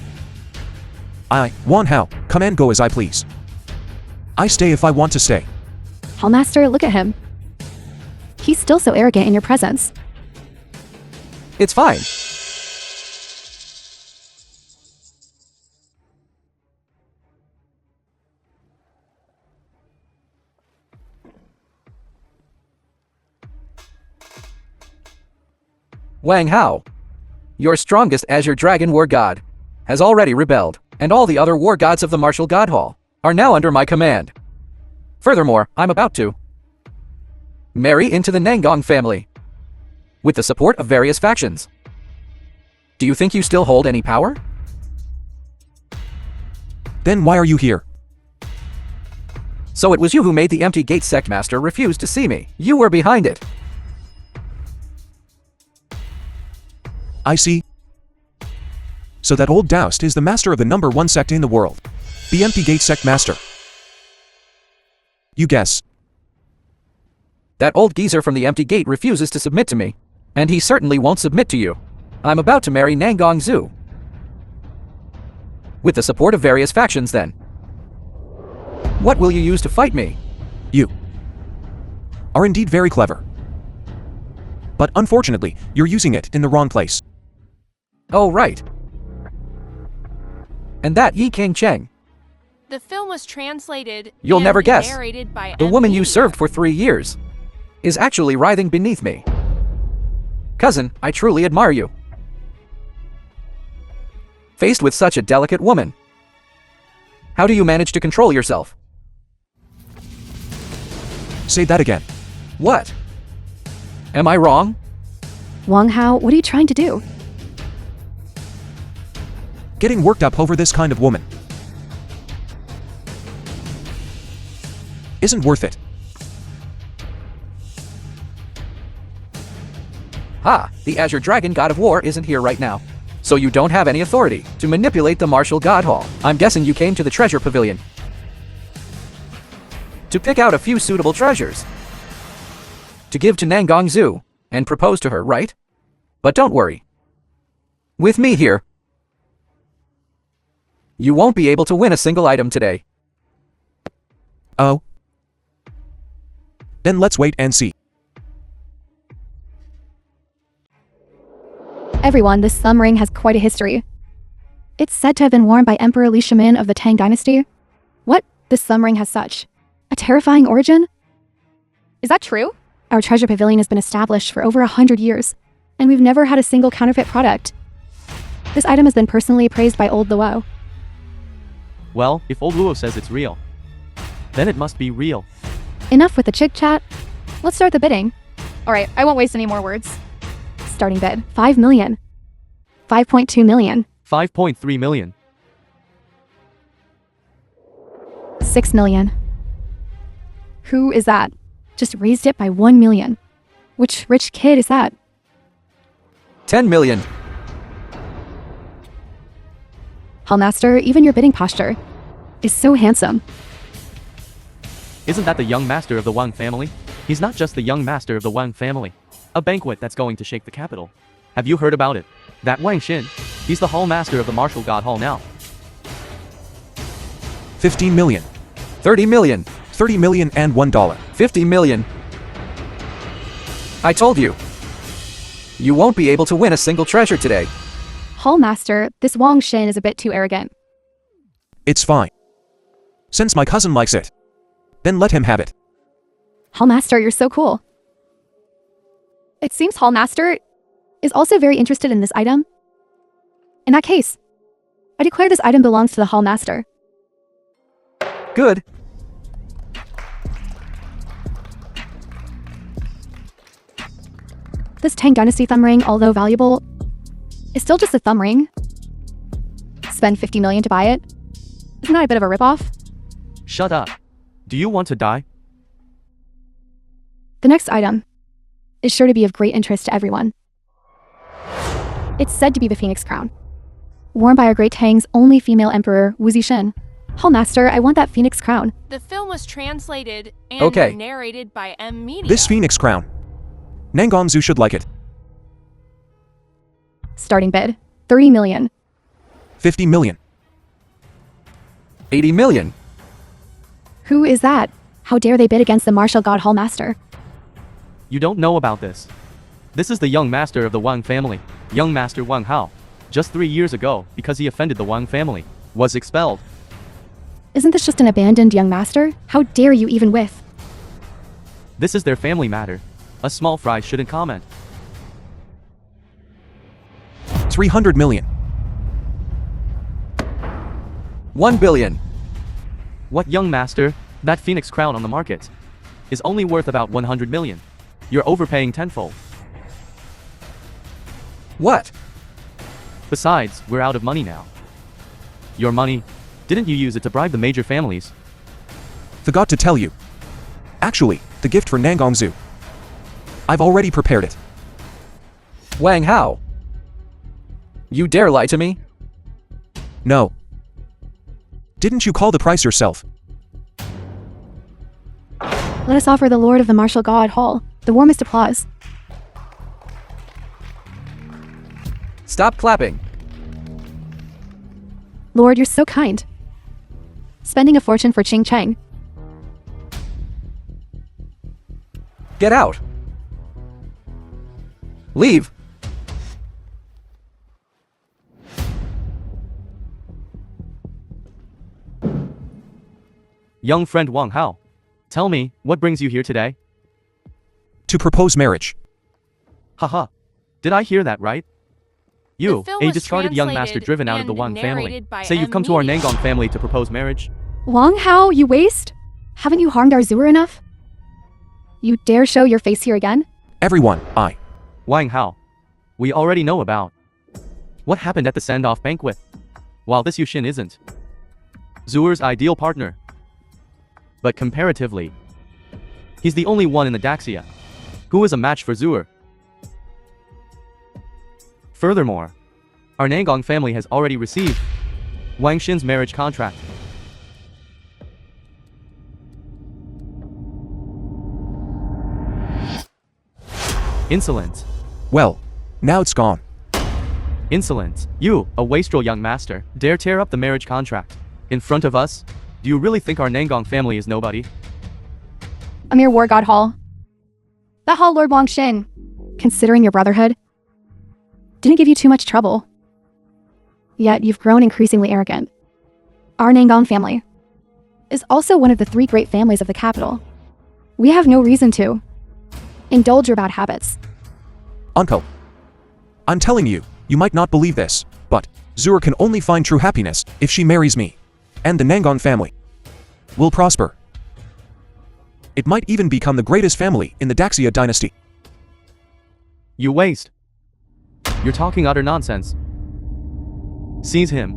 I, Wang Hao, come and go as I please. I stay if I want to stay. Hall Master, look at him. He's still so arrogant in your presence. It's fine. Wang Hao, your strongest Azure Dragon War God, has already rebelled, and all the other war gods of the Martial God Hall are now under my command. Furthermore, I'm about to marry into the Nangong family, with the support of various factions. Do you think you still hold any power? Then why are you here? So it was you who made the empty gate sect master refuse to see me. You were behind it. I see. So that old Daoist is the master of the #1 sect in the world. The Empty Gate Sect Master. You guess. That old geezer from the empty gate refuses to submit to me. And he certainly won't submit to you. I'm about to marry Nangong Zhu. With the support of various factions then. What will you use to fight me? You are indeed very clever. But unfortunately, you're using it in the wrong place. Oh, right. And that Yi King Cheng, The film was translated You'll and never guess. narrated by the M. woman you Media. served for 3 years, is actually writhing beneath me. Cousin, I truly admire you. Faced with such a delicate woman, how do you manage to control yourself? Say that again. What? Am I wrong? Wang Hao, what are you trying to do? Getting worked up over this kind of woman isn't worth it. Ha! The Azure Dragon God of War isn't here right now. So you don't have any authority to manipulate the Martial God Hall. I'm guessing you came to the Treasure Pavilion to pick out a few suitable treasures to give to Nangong Zhu and propose to her, right? But don't worry. With me here, you won't be able to win a single item today. Oh? Then let's wait and see. Everyone, this thumb ring has quite a history. It's said to have been worn by Emperor Li Shimin of the Tang Dynasty. What? This thumb ring has such a terrifying origin? Is that true? Our treasure pavilion has been established for over 100 years, and we've never had a single counterfeit product. This item has been personally appraised by Old Luo. Well, if old Luo says it's real, then it must be real. Enough with the chit-chat. Let's start the bidding. Alright, I won't waste any more words. Starting bid, 5 million. 5.2 million. 5.3 million. 6 million. Who is that? Just raised it by 1 million. Which rich kid is that? 10 million. Hallmaster, even your bidding posture is so handsome. Isn't that the young master of the Wang family? He's not just the young master of the Wang family. A banquet that's going to shake the capital. Have you heard about it? That Wang Xin, he's the hall master of the Martial God Hall now. 15 million. 30 million. 30 million and $1. 50 million. I told you. You won't be able to win a single treasure today. Hallmaster, this Wang Xin is a bit too arrogant. It's fine. Since my cousin likes it, then let him have it. Hallmaster, you're so cool. It seems Hallmaster is also very interested in this item. In that case, I declare this item belongs to the Hallmaster. Good. This Tang Dynasty thumb ring, although valuable, is still just a thumb ring. Spend 50 million to buy it? Isn't that a bit of a ripoff? Shut up. Do you want to die? The next item is sure to be of great interest to everyone. It's said to be the Phoenix Crown, worn by our great Tang's only female emperor, Wu Zixin. Hallmaster, I want that Phoenix Crown. The film was translated and Okay. narrated by M. Media. This Phoenix Crown. Nangong Zhu should like it. Starting bid, 30 million. 50 million. 80 million. Who is that? How dare they bid against the Martial God Hallmaster? You don't know about this. This is the young master of the Wang family, young master Wang Hao. Just 3 years ago, because he offended the Wang family, was expelled. Isn't this just an abandoned young master? How dare you even with? This is their family matter. A small fry shouldn't comment. 300 million. 1 billion. What young master? That Phoenix Crown on the market is only worth about 100 million. You're overpaying tenfold. What? Besides, we're out of money now. Your money? Didn't you use it to bribe the major families? Forgot to tell you. Actually, the gift for Nangong Zhu. I've already prepared it. Wang Hao. You dare lie to me? No. Didn't you call the price yourself? Let us offer the Lord of the Martial God Hall the warmest applause. Stop clapping. Lord, you're so kind. Spending a fortune for Ching Cheng Get out. Leave. Young friend Wang Hao, tell me, what brings you here today? To propose marriage. Haha. Did I hear that right? You, The film a was discarded young master translated driven out of the and Wang family, narrated by say you've M. come to our Media. Nangong family to propose marriage? Wang Hao, you waste? Haven't you harmed our Zuer enough? You dare show your face here again? Everyone, Wang Hao, we already know about what happened at the send-off banquet. While this Yushin isn't Zuer's ideal partner, but comparatively, he's the only one in the Daxia who is a match for Zuer. Furthermore, our Nangong family has already received Wang Xin's marriage contract. Insolent. well, now it's gone. Insolent. You, a wastrel young master, dare tear up the marriage contract in front of us? Do you really think our Nangong family is nobody? A mere war god hall. That hall Lord Wang Xin, considering your brotherhood, didn't give you too much trouble. Yet you've grown increasingly arrogant. Our Nangong family is also one of the 3 great families of the capital. We have no reason to indulge your bad habits. Uncle. I'm telling you, you might not believe this, but Zuer can only find true happiness if she marries me. And the Nangong family will prosper. It might even become the greatest family in the Daxia dynasty. You waste. You're talking utter nonsense. Seize him.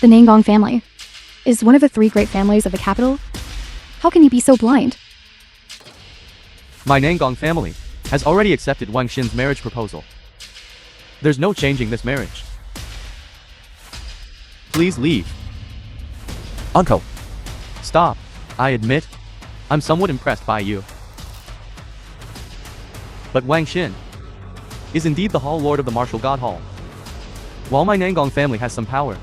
The Nangong family is one of the 3 great families of the capital. How can you be so blind? My Nangong family has already accepted Wang Xin's marriage proposal. There's no changing this marriage. Please leave. Uncle. Stop. I admit, I'm somewhat impressed by you. But Wang Xin is indeed the Hall Lord of the Martial God Hall. While my Nangong family has some power,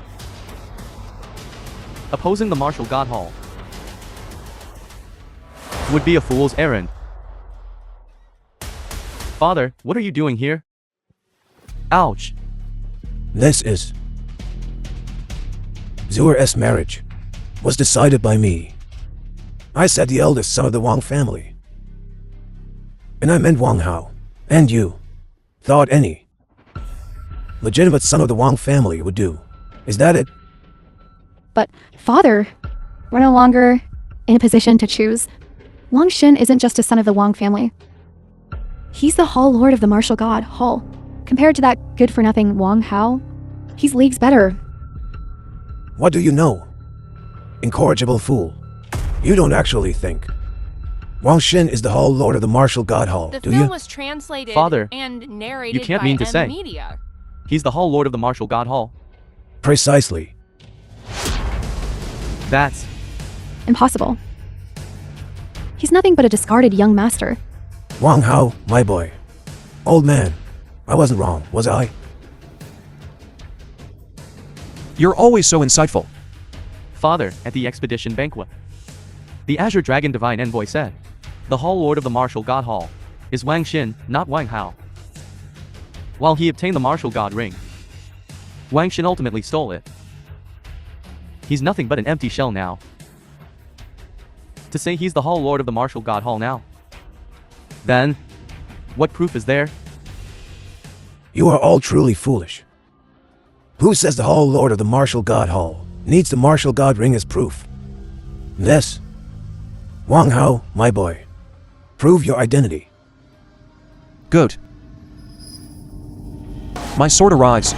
opposing the Martial God Hall would be a fool's errand. Father, what are you doing here? Ouch. This is... Zuer's marriage was decided by me. I said the eldest son of the Wang family. And I meant Wang Hao. And you thought any legitimate son of the Wang family would do. Is that it? But, Father, we're no longer in a position to choose. Wang Xin isn't just a son of the Wang family. He's the Hall Lord of the Martial God Hall. Compared to that good-for-nothing Wang Hao, he's leagues better. What do you know? Incorrigible fool. You don't actually think Wang Xin is the Hall Lord of the Martial God Hall, The do film you? was translated Father, and narrated you can't by mean to M. say. Media. He's the Hall Lord of the Martial God Hall. Precisely. That's Impossible. He's nothing but a discarded young master. Wang Hao, my boy. Old man, I wasn't wrong, was I? You're always so insightful. Father at the expedition banquet. The Azure Dragon Divine Envoy said, the Hall Lord of the Martial God Hall is Wang Xin, not Wang Hao. While he obtained the Martial God Ring, Wang Xin ultimately stole it. He's nothing but an empty shell now. To say he's the Hall Lord of the Martial God Hall now, then, what proof is there? You are all truly foolish. Who says the Hall Lord of the Martial God Hall needs the Martial God Ring as proof? This. Wang Hao, my boy. Prove your identity. Good. My sword arrives.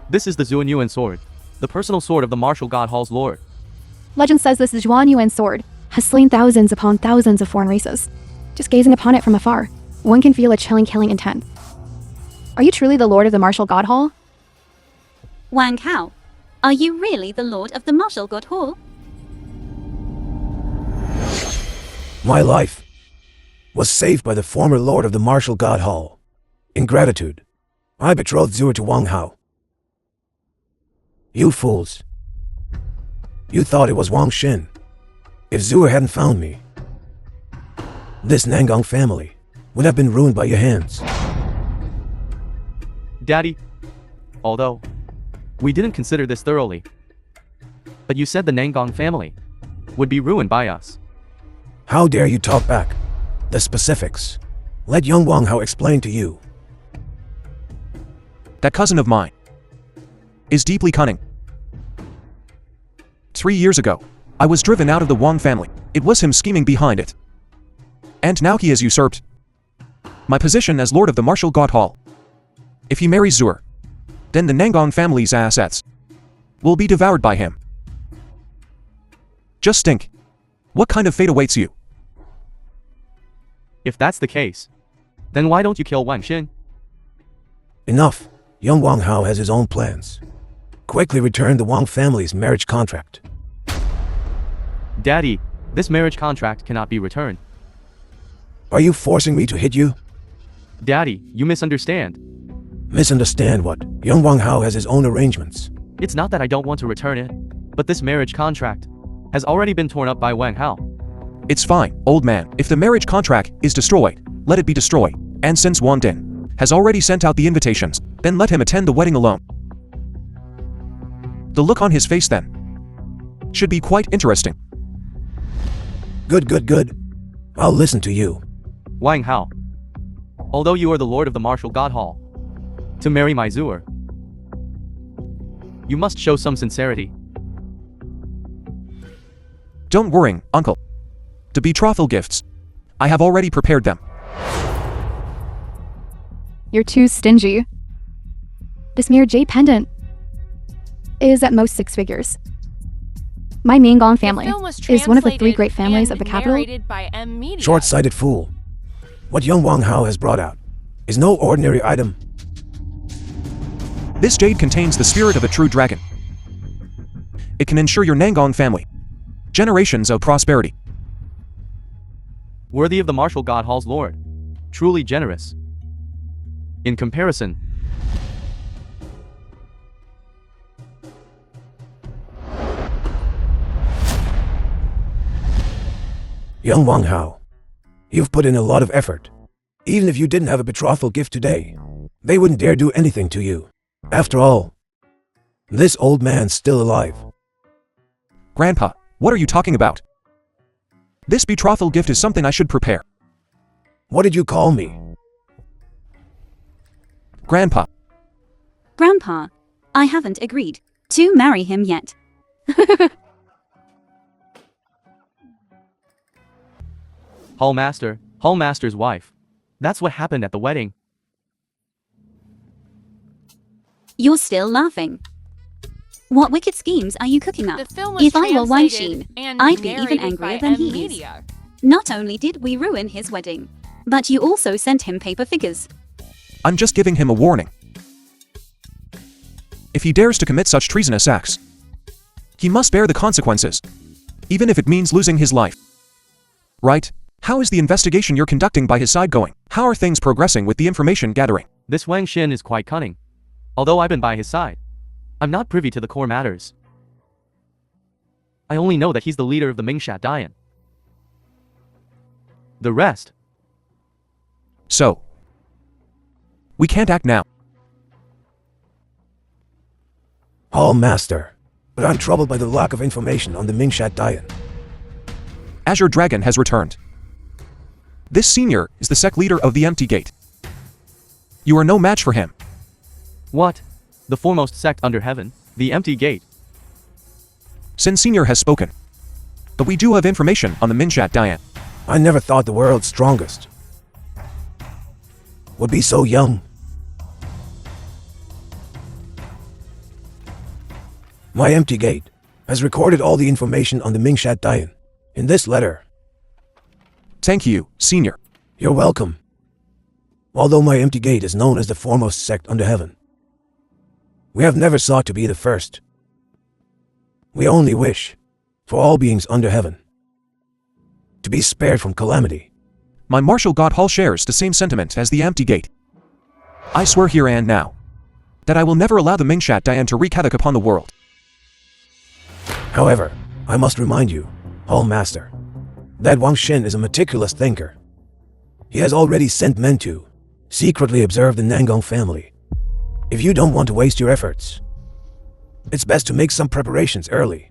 This is the Zuan Yuan sword, the personal sword of the Martial God Hall's Lord. Legend says this Zhuan Yuan sword has slain thousands upon thousands of foreign races. Just gazing upon it from afar, one can feel a chilling killing intent. Are you truly the Lord of the Martial God Hall? Wang Hao, are you really the Lord of the Martial God Hall? My life was saved by the former Lord of the Martial God Hall. In gratitude, I betrothed Zuer to Wang Hao. You fools. You thought it was Wang Xin. If Zhuo hadn't found me, this Nangong family would have been ruined by your hands. Daddy, although we didn't consider this thoroughly, but you said the Nangong family would be ruined by us. How dare you talk back? The specifics. Let young Wang Hao explain to you. That cousin of mine is deeply cunning. 3 years ago, I was driven out of the Wang family. It was him scheming behind it. And now he has usurped my position as Lord of the Martial God Hall. If he marries Zhuo, then the Nangong family's assets will be devoured by him. Just think, what kind of fate awaits you? If that's the case, then why don't you kill Wang Xin? Enough. Young Wang Hao has his own plans. Quickly return the Wang family's marriage contract. Daddy, this marriage contract cannot be returned. Are you forcing me to hit you? Daddy, you misunderstand. Misunderstand what? Young Wang Hao has his own arrangements. It's not that I don't want to return it, but this marriage contract has already been torn up by Wang Hao. It's fine, old man. If the marriage contract is destroyed, let it be destroyed. And since Wang Din has already sent out the invitations, then let him attend the wedding alone. The look on his face then should be quite interesting. Good. I'll listen to you. Wang Hao, although you are the Lord of the Martial God Hall, to marry my Zhuo, you must show some sincerity. Don't worry, uncle. The betrothal gifts, I have already prepared them. You're too stingy. This mere jade pendant is at most 6 figures. My Nangong family is one of the 3 great families of the capital. Short-sighted fool. What young Wang Hao has brought out is no ordinary item. This jade contains the spirit of a true dragon. It can ensure your Nangong family generations of prosperity. Worthy of the Martial God Hall's Lord. Truly generous. In comparison, Young Wang Hao, you've put in a lot of effort. Even if you didn't have a betrothal gift today, they wouldn't dare do anything to you. After all, this old man's still alive. Grandpa, what are you talking about? This betrothal gift is something I should prepare. What did you call me? Grandpa. Grandpa, I haven't agreed to marry him yet. Hallmaster's wife. That's what happened at the wedding. You're still laughing. What wicked schemes are you cooking up? The film was If I were Wang translated Xin, and I'd be even narrated angrier by than M he is. Media. Not only did we ruin his wedding, but you also sent him paper figures. I'm just giving him a warning. If he dares to commit such treasonous acts, he must bear the consequences, even if it means losing his life. Right? How is the investigation you're conducting by his side going? How are things progressing with the information gathering? This Wang Xin is quite cunning. Although I've been by his side, I'm not privy to the core matters. I only know that he's the leader of the Mingshat Dian. The rest. So, we can't act now. Hall Master, but I'm troubled by the lack of information on the Mingshat Dian. Azure Dragon has returned. This senior is the sect leader of the Empty Gate. You are no match for him. What? The foremost sect under heaven, the Empty Gate. Sin Senior has spoken. But we do have information on the Mingshat Dian. I never thought the world's strongest would be so young. My Empty Gate has recorded all the information on the Mingshat Dian in this letter. Thank you, Senior. You're welcome. Although my Empty Gate is known as the foremost sect under heaven, we have never sought to be the first. We only wish for all beings under heaven to be spared from calamity. My Martial God Hall shares the same sentiment as the Empty Gate. I swear here and now that I will never allow the Mingshat Dian to wreak havoc upon the world. However, I must remind you, Hall Master, that Wang Shen is a meticulous thinker. He has already sent men to secretly observe the Nangong family. If you don't want to waste your efforts, it's best to make some preparations early.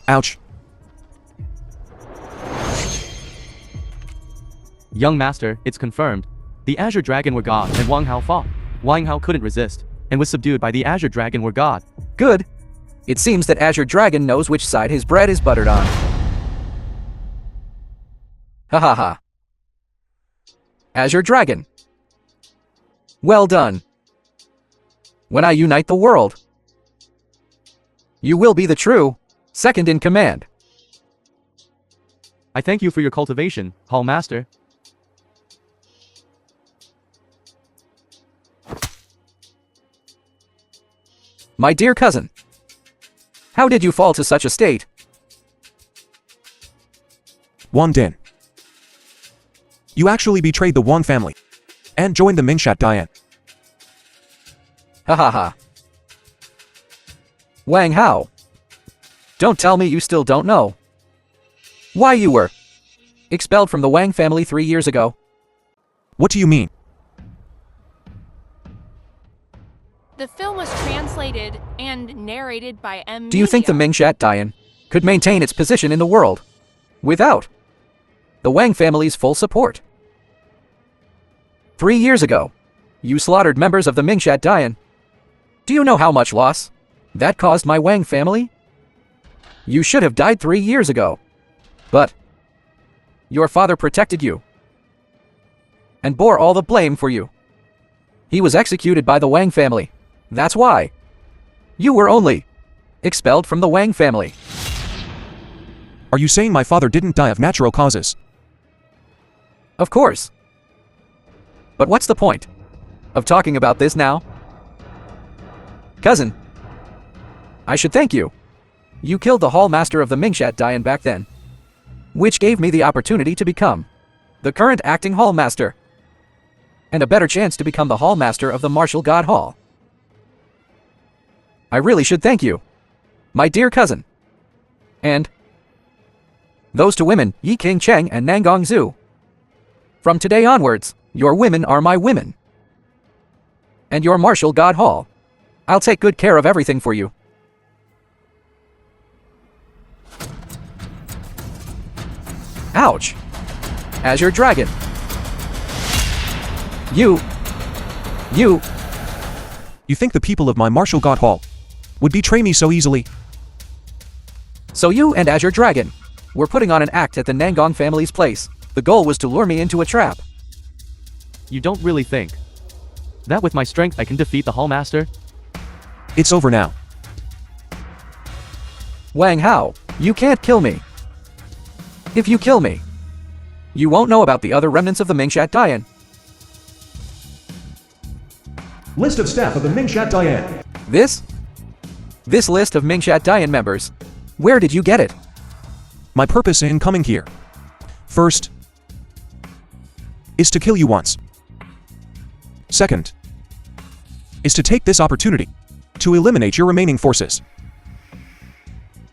Ouch. Young master, it's confirmed. The Azure Dragon were God and Wang Hao fought. Wang Hao couldn't resist and was subdued by the Azure Dragon were God. Good. It seems that Azure Dragon knows which side his bread is buttered on. Ha ha ha. Azure Dragon. Well done. When I unite the world, you will be the true second in command. I thank you for your cultivation, Hall Master. My dear cousin, how did you fall to such a state? Wang Din. You actually betrayed the Wang family and joined the Mingshat Dian. Ha ha ha. Wang Hao. Don't tell me you still don't know why you were expelled from the Wang family 3 years ago. What do you mean? The film was translated and narrated by M. Do you think the Mingshat Dian could maintain its position in the world without the Wang family's full support? 3 years ago, you slaughtered members of the Mingshat Dian. Do you know how much loss that caused my Wang family? You should have died 3 years ago. But your father protected you and bore all the blame for you. He was executed by the Wang family. That's why you were only expelled from the Wang family. Are you saying my father didn't die of natural causes? Of course. But what's the point of talking about this now? Cousin, I should thank you. You killed the Hall Master of the Mingshat Dian back then, which gave me the opportunity to become the current acting Hall Master, and a better chance to become the Hall Master of the Martial God Hall. I really should thank you, my dear cousin. And those two women, Yi King Cheng and Nangong Zhu. From today onwards, your women are my women. And your Martial God Hall. I'll take good care of everything for you. Ouch! Azure Dragon. You think the people of my Martial God Hall would betray me so easily? So you and Azure Dragon were putting on an act at the Nangong family's place. The goal was to lure me into a trap. You don't really think that with my strength I can defeat the Hall Master? It's over now. Wang Hao, you can't kill me. If you kill me, you won't know about the other remnants of the Mingshat Dian. List of staff of the Mingshat Dian. This list of Mingshat Dian members, where did you get it? My purpose in coming here, first, is to kill you once. Second, is to take this opportunity to eliminate your remaining forces.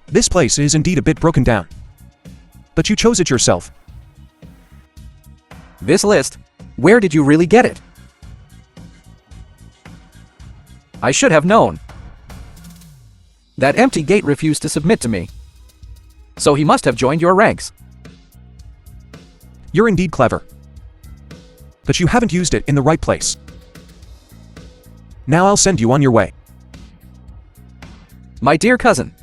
This place is indeed a bit broken down, but you chose it yourself. This list, where did you really get it? I should have known. That empty gate refused to submit to me. So he must have joined your ranks. You're indeed clever, but you haven't used it in the right place. Now I'll send you on your way. My dear cousin,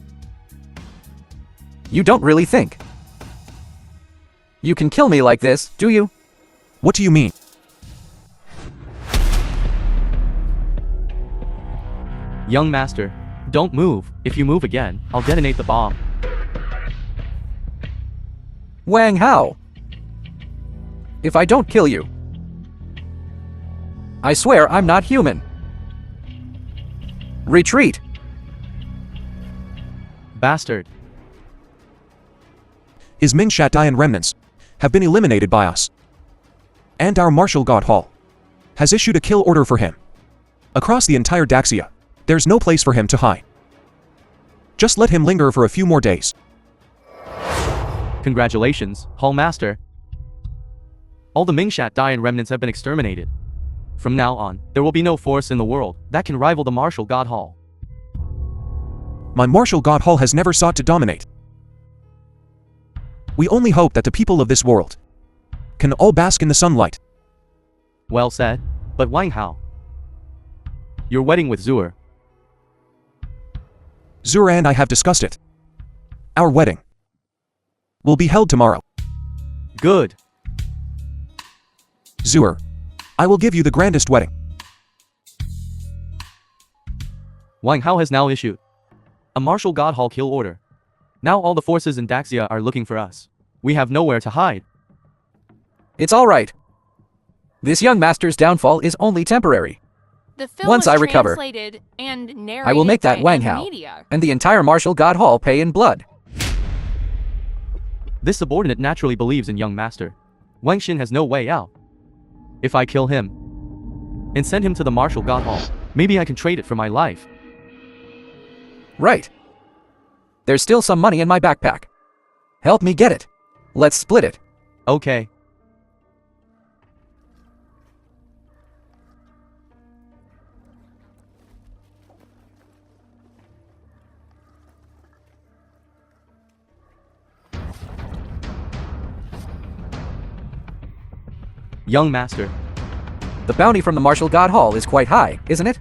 you don't really think you can kill me like this, do you? What do you mean? Young master, don't move. If you move again, I'll detonate the bomb. Wang Hao, if I don't kill you, I swear I'm not human. Retreat. Bastard. His Mingshat Dian remnants have been eliminated by us. And our Martial God Hall has issued a kill order for him. Across the entire Daxia, there's no place for him to hide. Just let him linger for a few more days. Congratulations, Hall Master. All the Mingshat Dian remnants have been exterminated. From now on, there will be no force in the world that can rival the Martial God Hall. My Martial God Hall has never sought to dominate. We only hope that the people of this world can all bask in the sunlight. Well said, but Wang Hao, your wedding with Zur. Zur and I have discussed it. Our wedding will be held tomorrow. Good. Zur, I will give you the grandest wedding. Wang Hao has now issued a Martial God Hall kill order. Now all the forces in Daxia are looking for us. We have nowhere to hide. It's all right. This young master's downfall is only temporary. The film Once was I recover, translated and narrated I will make that by Wang M Hao Media. and the entire Martial God Hall pay in blood. This subordinate naturally believes in young master. Wang Xin has no way out. If I kill him and send him to the Martial God Hall, maybe I can trade it for my life. Right. There's still some money in my backpack. Help me get it. Let's split it. Okay. Young master. The bounty from the Martial God Hall is quite high, isn't it?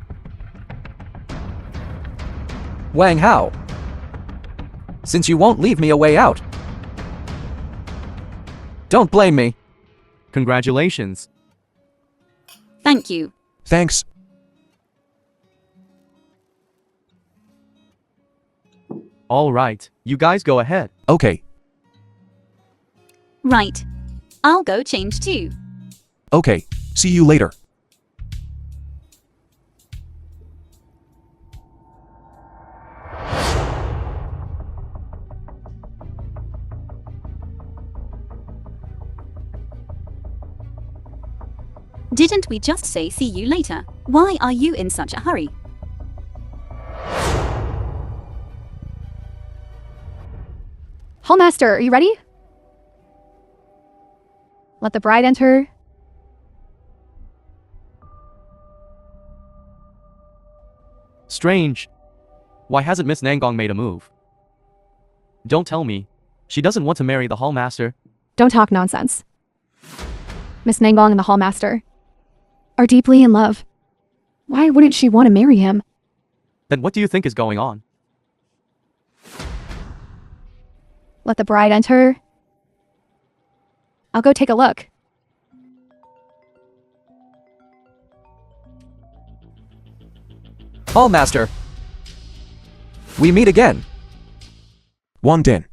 Wang Hao, since you won't leave me a way out, don't blame me. Congratulations. Thank you. Thanks. All right, you guys go ahead. Okay, Right. I'll go change too. okay. See you later. Didn't we just say see you later? Why are you in such a hurry? Hallmaster, are you ready? Let the bride enter. Strange. Why hasn't Miss Nangong made a move? Don't tell me. She doesn't want to marry the Hall Master. Don't talk nonsense. Miss Nangong and the Hallmaster are deeply in love. Why wouldn't she want to marry him? Then what do you think is going on? Let the bride enter. I'll go take a look. Hall Master, we meet again. Wang Din.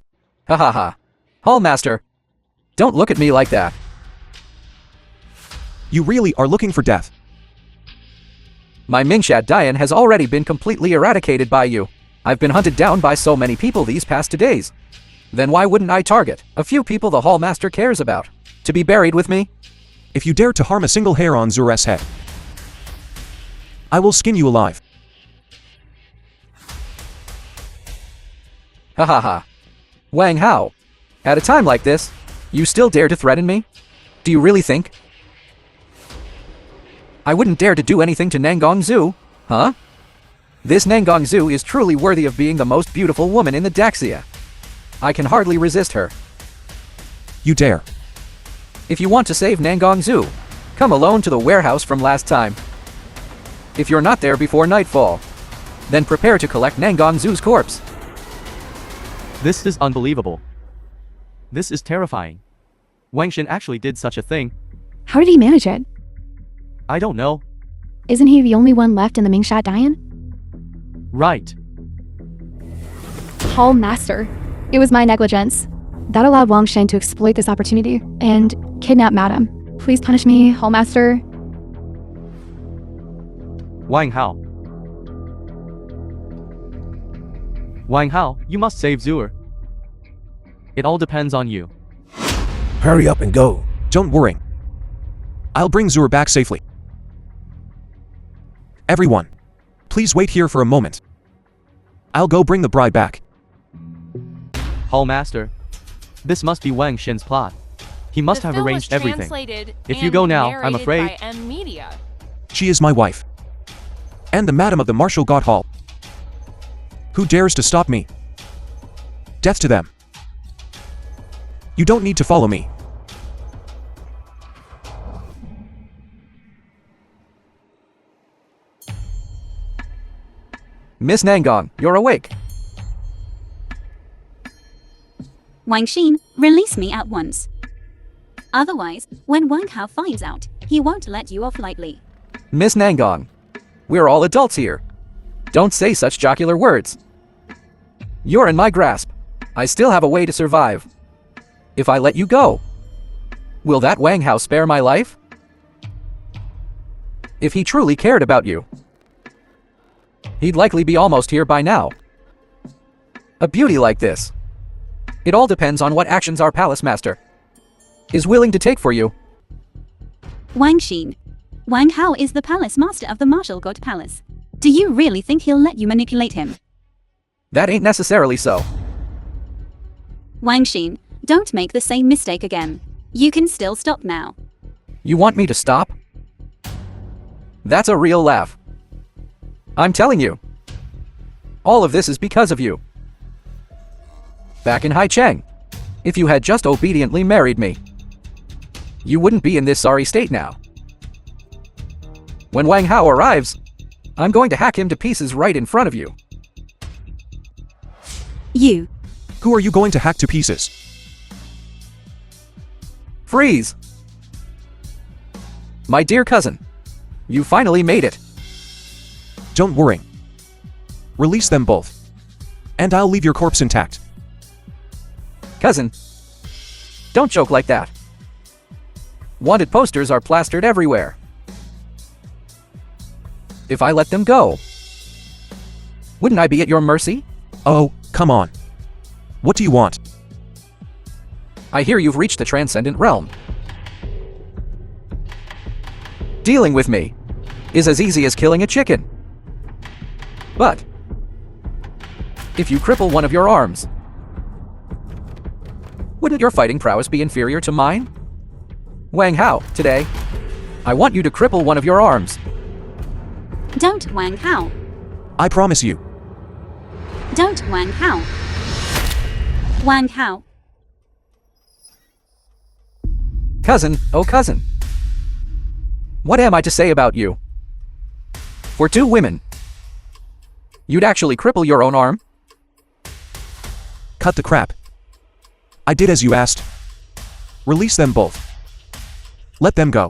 Ha ha ha. Hall Master, don't look at me like that. You really are looking for death. My Mingshat Dian has already been completely eradicated by you. I've been hunted down by so many people these past 2 days. Then why wouldn't I target a few people the Hall Master cares about to be buried with me? If you dare to harm a single hair on Zur's head, I will skin you alive. Ha ha ha. Wang Hao, at a time like this, you still dare to threaten me? Do you really think I wouldn't dare to do anything to Nangong Zhu, huh? This Nangong Zhu is truly worthy of being the most beautiful woman in the Daxia. I can hardly resist her. You dare. If you want to save Nangong Zhu, come alone to the warehouse from last time. If you're not there before nightfall, then prepare to collect Nangong Zhu's corpse. This is unbelievable. This is terrifying. Wang Xin actually did such a thing. How did he manage it? I don't know. Isn't he the only one left in the Mingshat Dian? Right. Hallmaster. It was my negligence. That allowed Wang Shen to exploit this opportunity and kidnap Madam. Please punish me, Hallmaster. Wang Hao. Wang Hao, you must save Zur. It all depends on you. Hurry up and go. Don't worry. I'll bring Zur back safely. Everyone, please wait here for a moment. I'll go bring the bride back. Hall Master. This must be Wang Xin's plot. He must The have film was arranged everything. translated If you and go now, I'm narrated afraid. by M Media. She is my wife. And the Madam of the Martial God Hall. Who dares to stop me? Death to them. You don't need to follow me. Miss Nangong, you're awake. Wang Xin, release me at once. Otherwise, when Wang Hao finds out, he won't let you off lightly. Miss Nangong, we're all adults here. Don't say such jocular words. You're in my grasp. I still have a way to survive. If I let you go, will that Wang Hao spare my life? If he truly cared about you, he'd likely be almost here by now. A beauty like this. It all depends on what actions our palace master is willing to take for you. Wang Xin, Wang Hao is the palace master of the Martial God Palace. Do you really think he'll let you manipulate him? That ain't necessarily so. Wang Xin, don't make the same mistake again. You can still stop now. You want me to stop? That's a real laugh. I'm telling you. All of this is because of you. Back in Haicheng, if you had just obediently married me, you wouldn't be in this sorry state now. When Wang Hao arrives, I'm going to hack him to pieces right in front of you. You. Who are you going to hack to pieces? Freeze! My dear cousin, you finally made it. Don't worry. Release them both. And I'll leave your corpse intact. Cousin, don't joke like that. Wanted posters are plastered everywhere. If I let them go, wouldn't I be at your mercy? Oh, come on. What do you want? I hear you've reached the transcendent realm. Dealing with me is as easy as killing a chicken. But if you cripple one of your arms, wouldn't your fighting prowess be inferior to mine? Wang Hao, today, I want you to cripple one of your arms. Don't Wang Hao. I promise you. Don't Wang Hao. Wang Hao. Cousin, oh cousin. What am I to say about you? For two women, you'd actually cripple your own arm? Cut the crap. I did as you asked. Release them both. Let them go.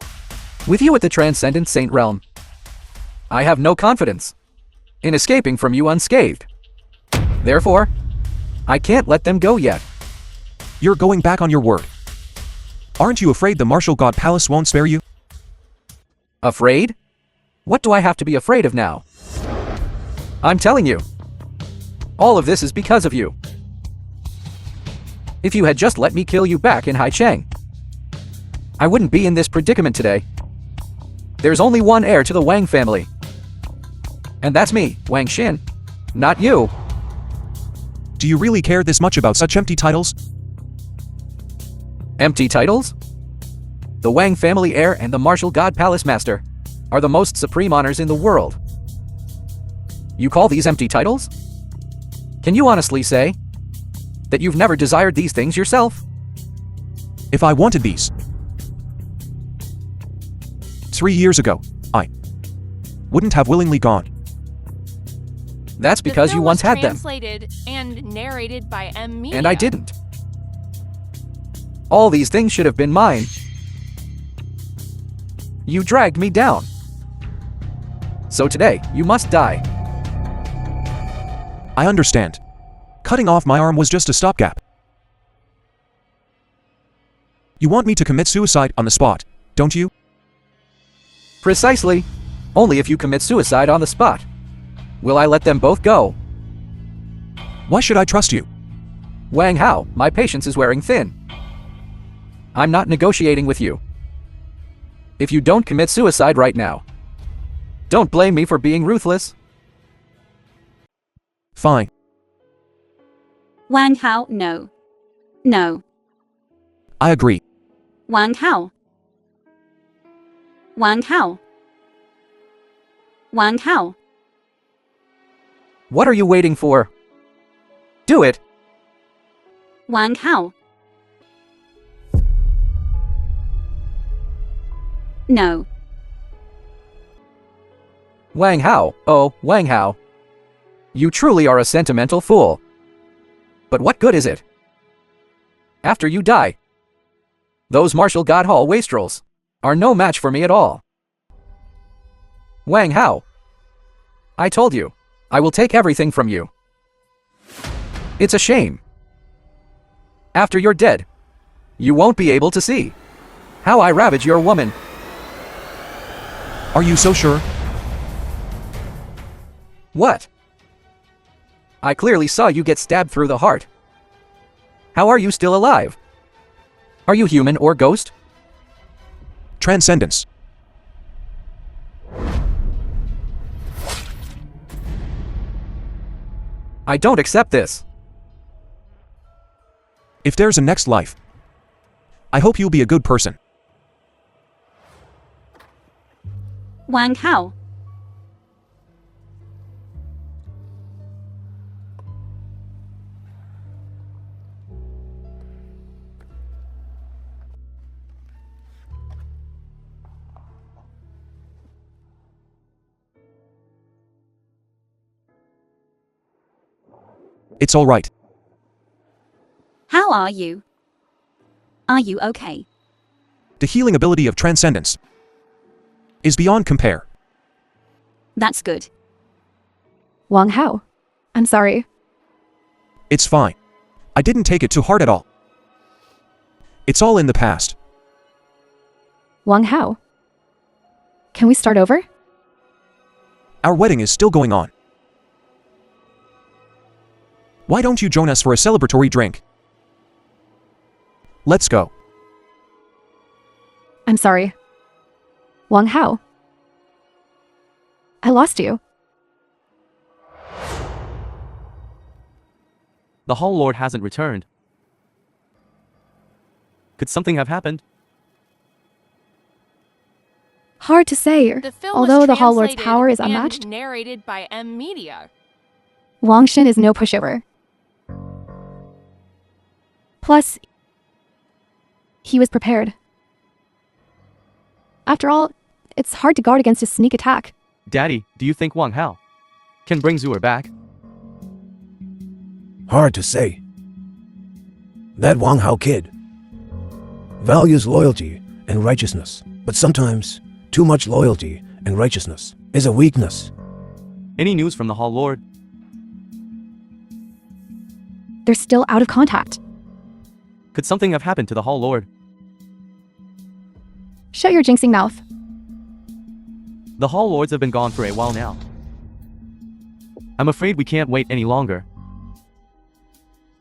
With you at the Transcendent Saint Realm, I have no confidence in escaping from you unscathed. Therefore, I can't let them go yet. You're going back on your word. Aren't you afraid the Martial God Palace won't spare you? Afraid? What do I have to be afraid of now? I'm telling you, all of this is because of you. If you had just let me kill you back in Haicheng, I wouldn't be in this predicament today. There's only one heir to the Wang family. And that's me, Wang Xin. Not you. Do you really care this much about such empty titles? Empty titles? The Wang family heir and the Martial God Palace Master are the most supreme honors in the world. You call these empty titles? Can you honestly say that you've never desired these things yourself? If I wanted these 3 years ago, I wouldn't have willingly gone. That's because you once had them. Translated and narrated by M Media. And I didn't. All these things should have been mine. You dragged me down. So today, you must die. I understand. Cutting off my arm was just a stopgap. You want me to commit suicide on the spot, don't you? Precisely. Only if you commit suicide on the spot will I let them both go. Why should I trust you? Wang Hao, my patience is wearing thin. I'm not negotiating with you. If you don't commit suicide right now, Don't blame me for being ruthless. Fine. Wang Hao, no. No. I agree. Wang Hao. Wang Hao. Wang Hao. What are you waiting for? Do it! Wang Hao. No. Wang Hao, oh, Wang Hao. You truly are a sentimental fool. But what good is it? After you die, those Martial God Hall wastrels are no match for me at all. Wang Hao, I told you, I will take everything from you. It's a shame. After you're dead, you won't be able to see how I ravage your woman. Are you so sure? What? I clearly saw you get stabbed through the heart. How are you still alive? Are you human or ghost? Transcendence. I don't accept this. If there's a next life, I hope you'll be a good person. Wang Hao. It's all right. How are you? Are you okay? The healing ability of transcendence is beyond compare. That's good. Wang Hao. I'm sorry. It's fine. I didn't take it too hard at all. It's all in the past. Wang Hao. Can we start over? Our wedding is still going on. Why don't you join us for a celebratory drink? Let's go. I'm sorry. Wang Hao. I lost you. The Hall Lord hasn't returned. Could something have happened? Hard to say, The film although was the Hall Lord's translated power is and unmatched. narrated by M Media. Wang Shen is no pushover. Plus, he was prepared. After all, it's hard to guard against a sneak attack. Daddy, do you think Wang Hao can bring Zuer back? Hard to say. That Wang Hao kid values loyalty and righteousness, but sometimes too much loyalty and righteousness is a weakness. Any news from the Hall Lord? They're still out of contact. Could something have happened to the Hall Lord? Shut your jinxing mouth. The Hall Lords have been gone for a while now. I'm afraid we can't wait any longer.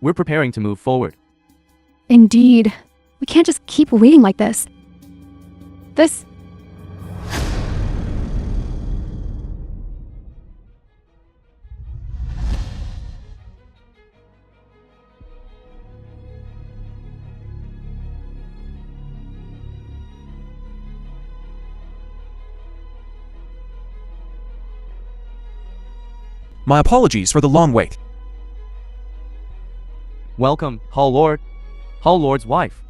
We're preparing to move forward. Indeed. We can't just keep waiting like this. This... My apologies for the long wait. Welcome, Hall Lord. Hall Lord's wife.